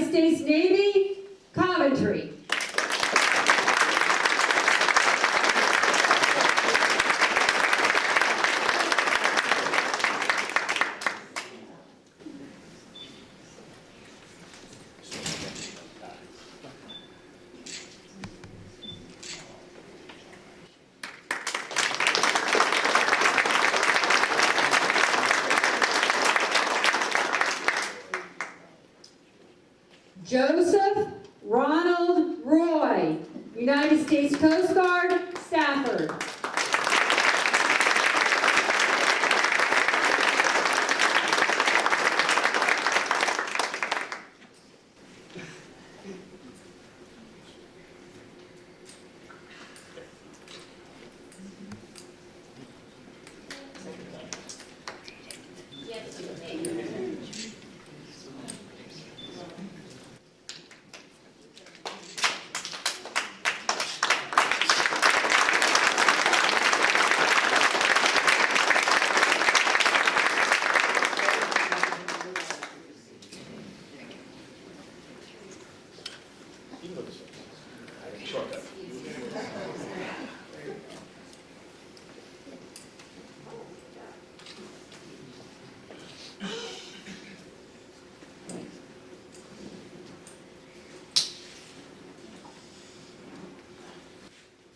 United States Navy, Coventry. Joseph Ronald Roy, United States Coast Guard, Stafford.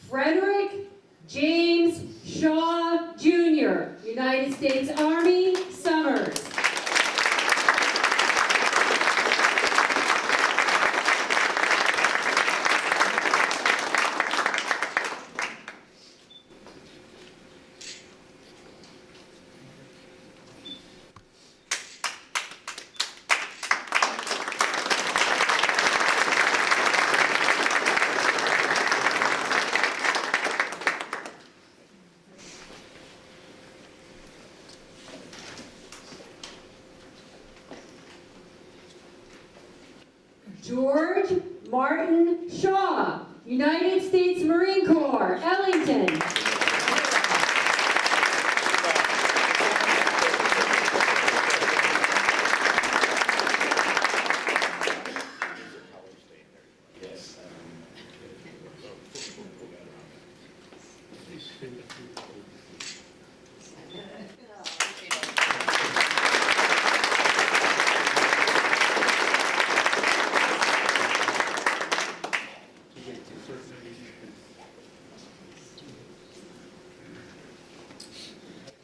Frederick James Shaw, Jr., United States Army, Summers. George Martin Shaw, United States Marine Corps, Ellington.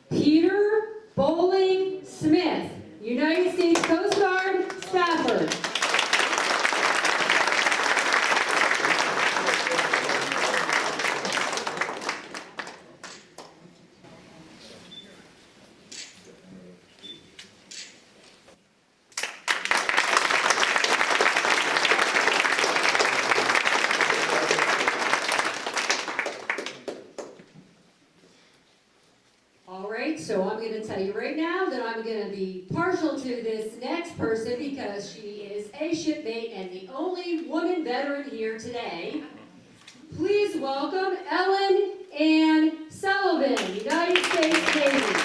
Peter Bowling Smith, United States Coast Guard, Stafford. All right, so I'm going to tell you right now that I'm going to be partial to this next person because she is a shipmate and the only woman veteran here today. Please welcome Ellen Ann Sullivan, United States Navy.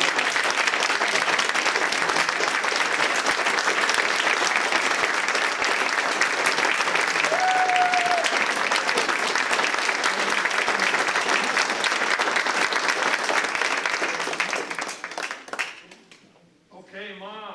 Okay, Mom.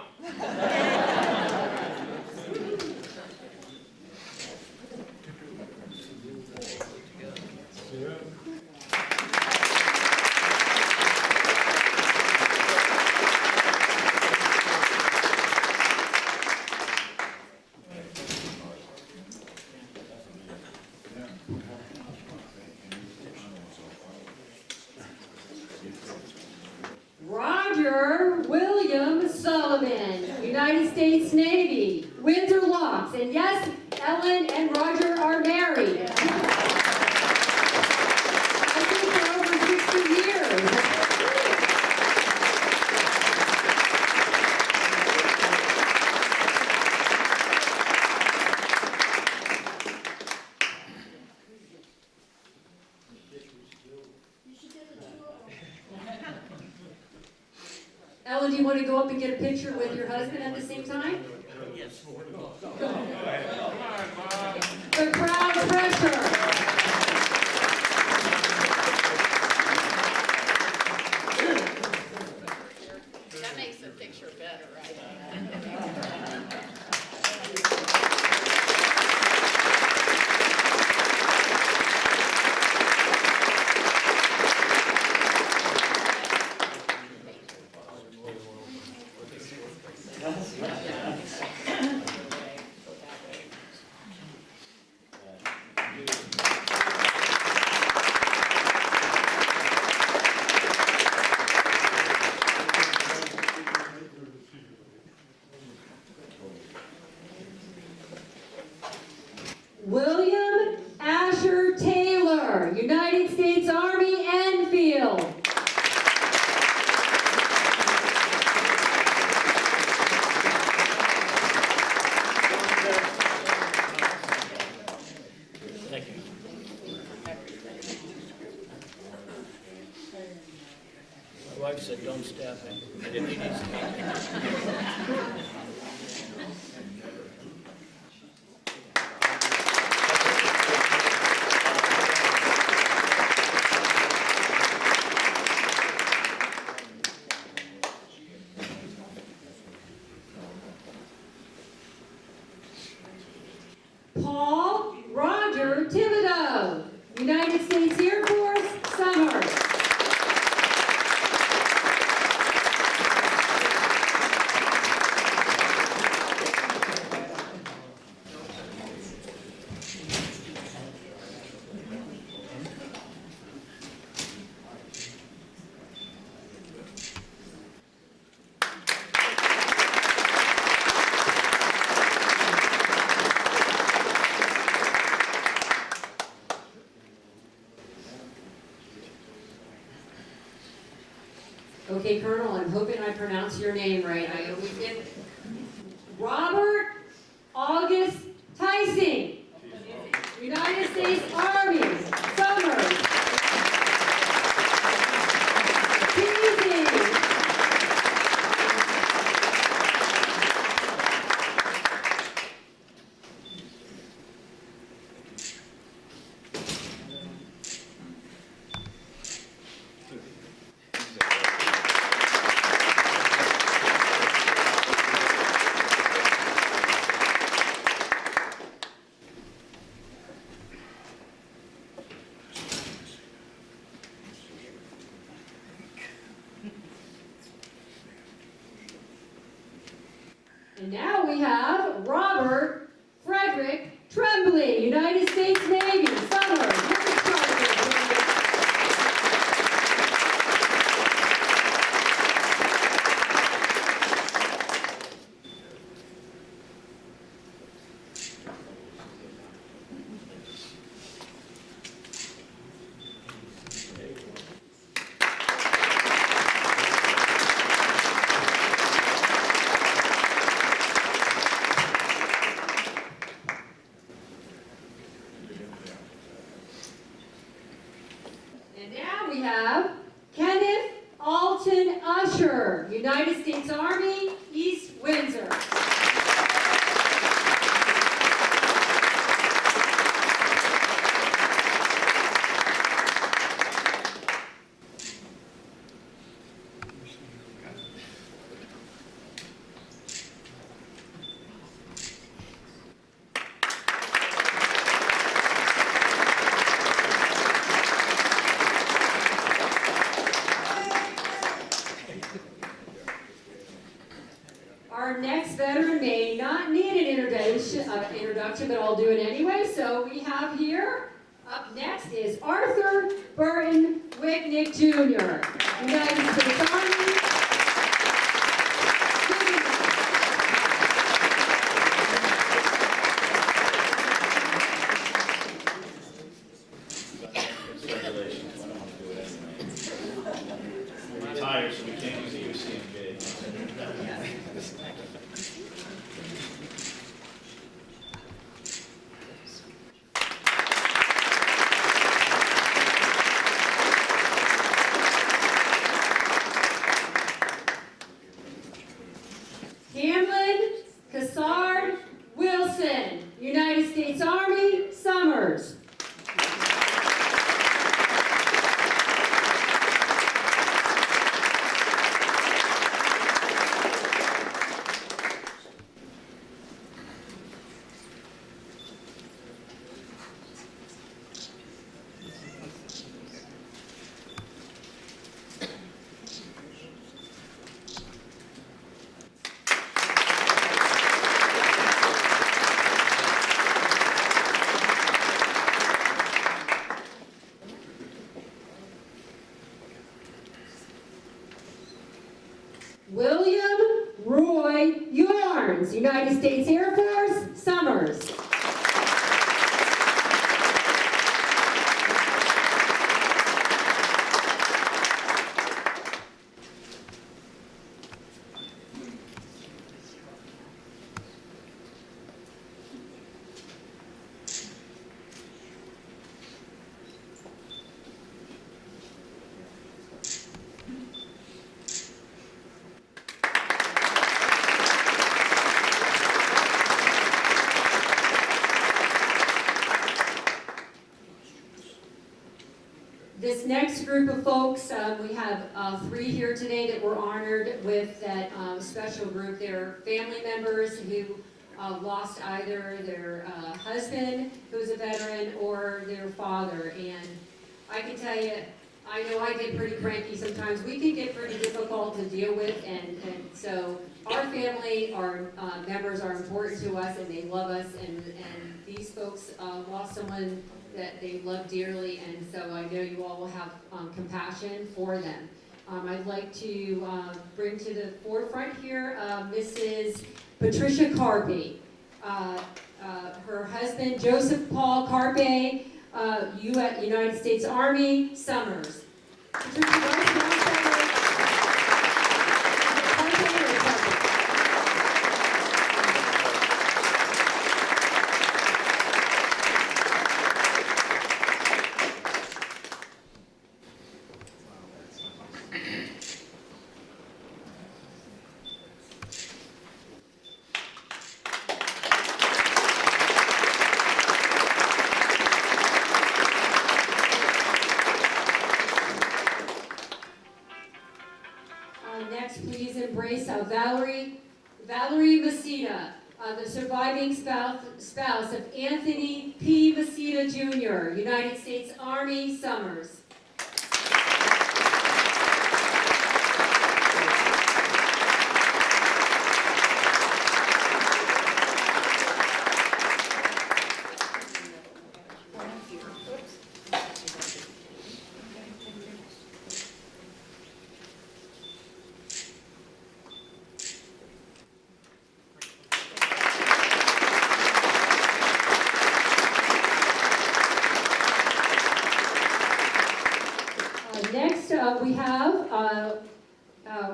Roger William Sullivan, United States Navy, Windsor Locks. And yes, Ellen and Roger are married. I think for over 60 years. Ellen, do you want to go up and get a picture with your husband at the same time? The crowd pressure. That makes the picture better, right? William Asher Taylor, United States Army, Enfield. Thank you. My wife said, don't stab him. I didn't need to. Paul Roger Thibodeau, United States Air Force, Summers. Okay, Colonel, I'm hoping I pronounced your name right. I always get Robert August Tyson, United States Army, Summers. Teasing. And now we have Robert Frederick Tremblay, United States Navy, Summers. And now we have Kenneth Alton Usher, United States Army, East Windsor. Our next veteran may not need an introduction, but I'll do it anyway. So we have here, up next is Arthur Burton Wicknick Jr., United States Army. Congratulations. I don't want to do it anyway. We're retired, so we can't use the UCMJ. United States Air Force, Summers. This next group of folks, we have 3 here today that were honored with that special group. They're family members who lost either their husband, who's a veteran, or their father. And I can tell you, I know I get pretty cranky sometimes. We can get pretty difficult to deal with, and so our family, our members are important to us, and they love us, and these folks lost someone that they love dearly, and so I know you all will have compassion for them. I'd like to bring to the forefront here Mrs. Patricia Carpe. Her husband, Joseph Paul Carpe, United States Army, Summers. Patricia, next, please embrace Valerie Masita, the surviving spouse of Anthony P. Masita Jr., United States Army, Summers. Next, we have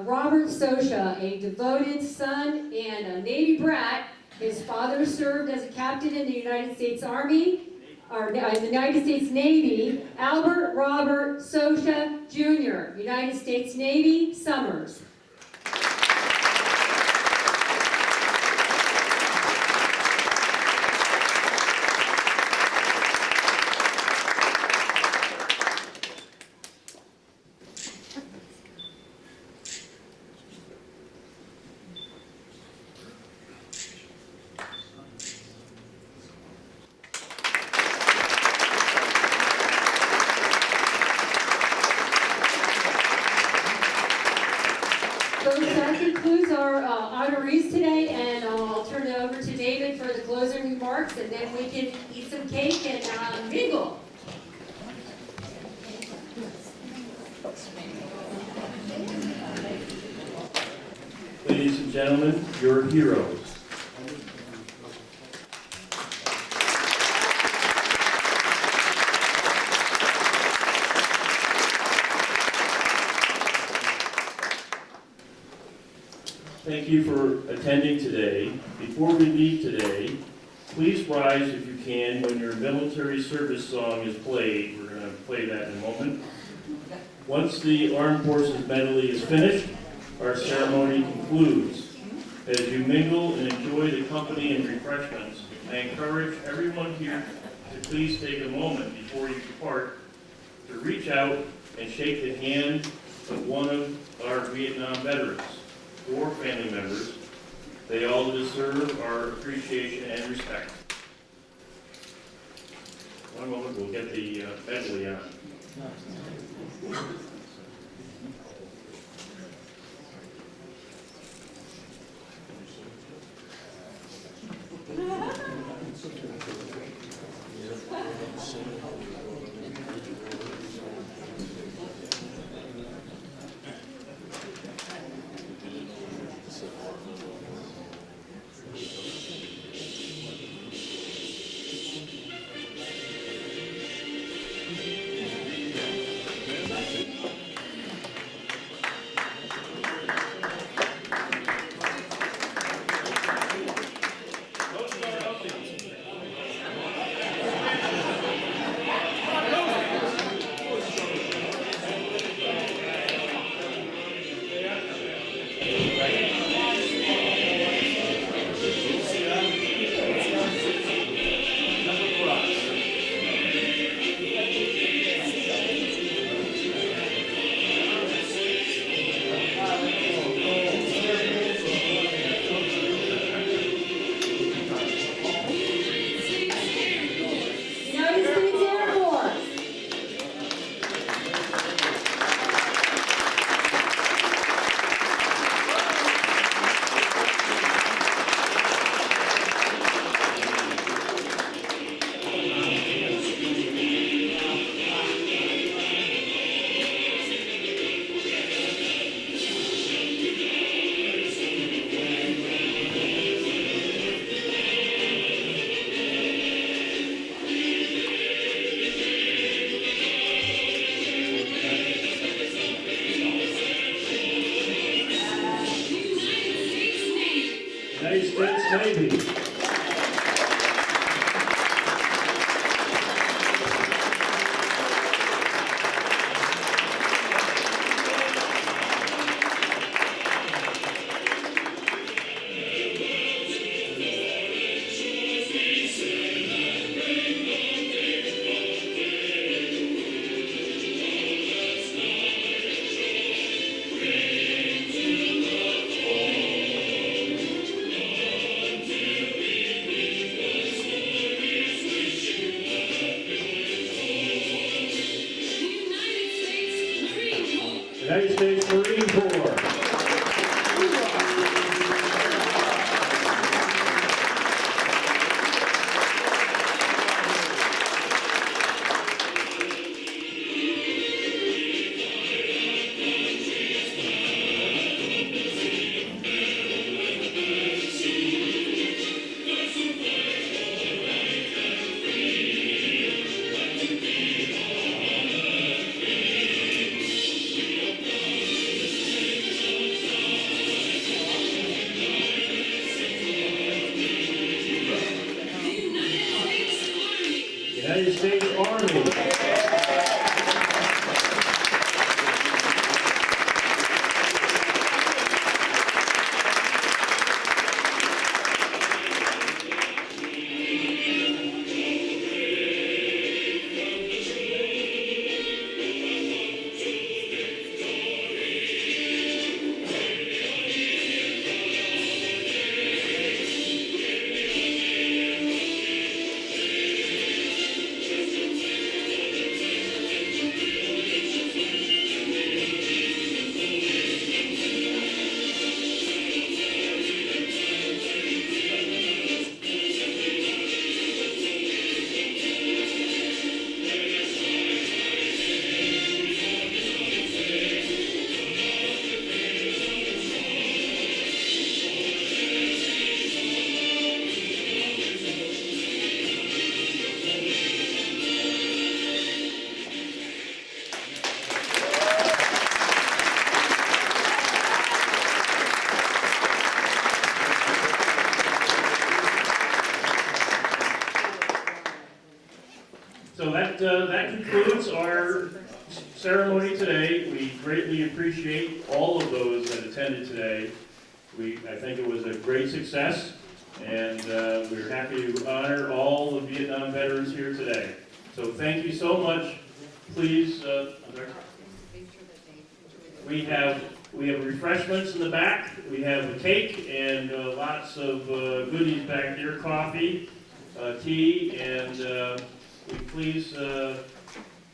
Robert Sosha, a devoted son and a Navy brat. His father served as a captain in the United States Army, or the United States Navy. Albert Robert Sosha Jr., United States Navy, Summers. So that concludes our honorees today, and I'll turn it over to David for the closing remarks, and then we can eat some cake and mingle. Ladies and gentlemen, your heroes. Thank you for attending today. Before we leave today, please rise if you can when your military service song is played. We're going to play that in a moment. Once the Armed Forces medley is finished, our ceremony concludes. As you mingle and enjoy the company and refreshments, I encourage everyone here to please take a moment before you depart to reach out and shake the hand of one of our Vietnam veterans or family members. They all deserve our appreciation and respect. One moment, we'll get the medley on. United States Navy. United States Marine Corps. United States Army. So that concludes our ceremony today. We greatly appreciate all of those that attended today. I think it was a great success, and we're happy to honor all the Vietnam veterans here today. So thank you so much. Please, we have refreshments in the back. We have a cake and lots of goodies back there, coffee, tea, and please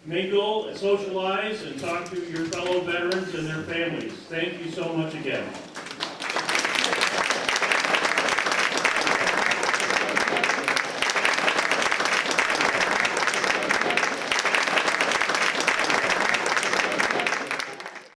mingle and socialize and talk to your fellow veterans and their families. Thank you so much again.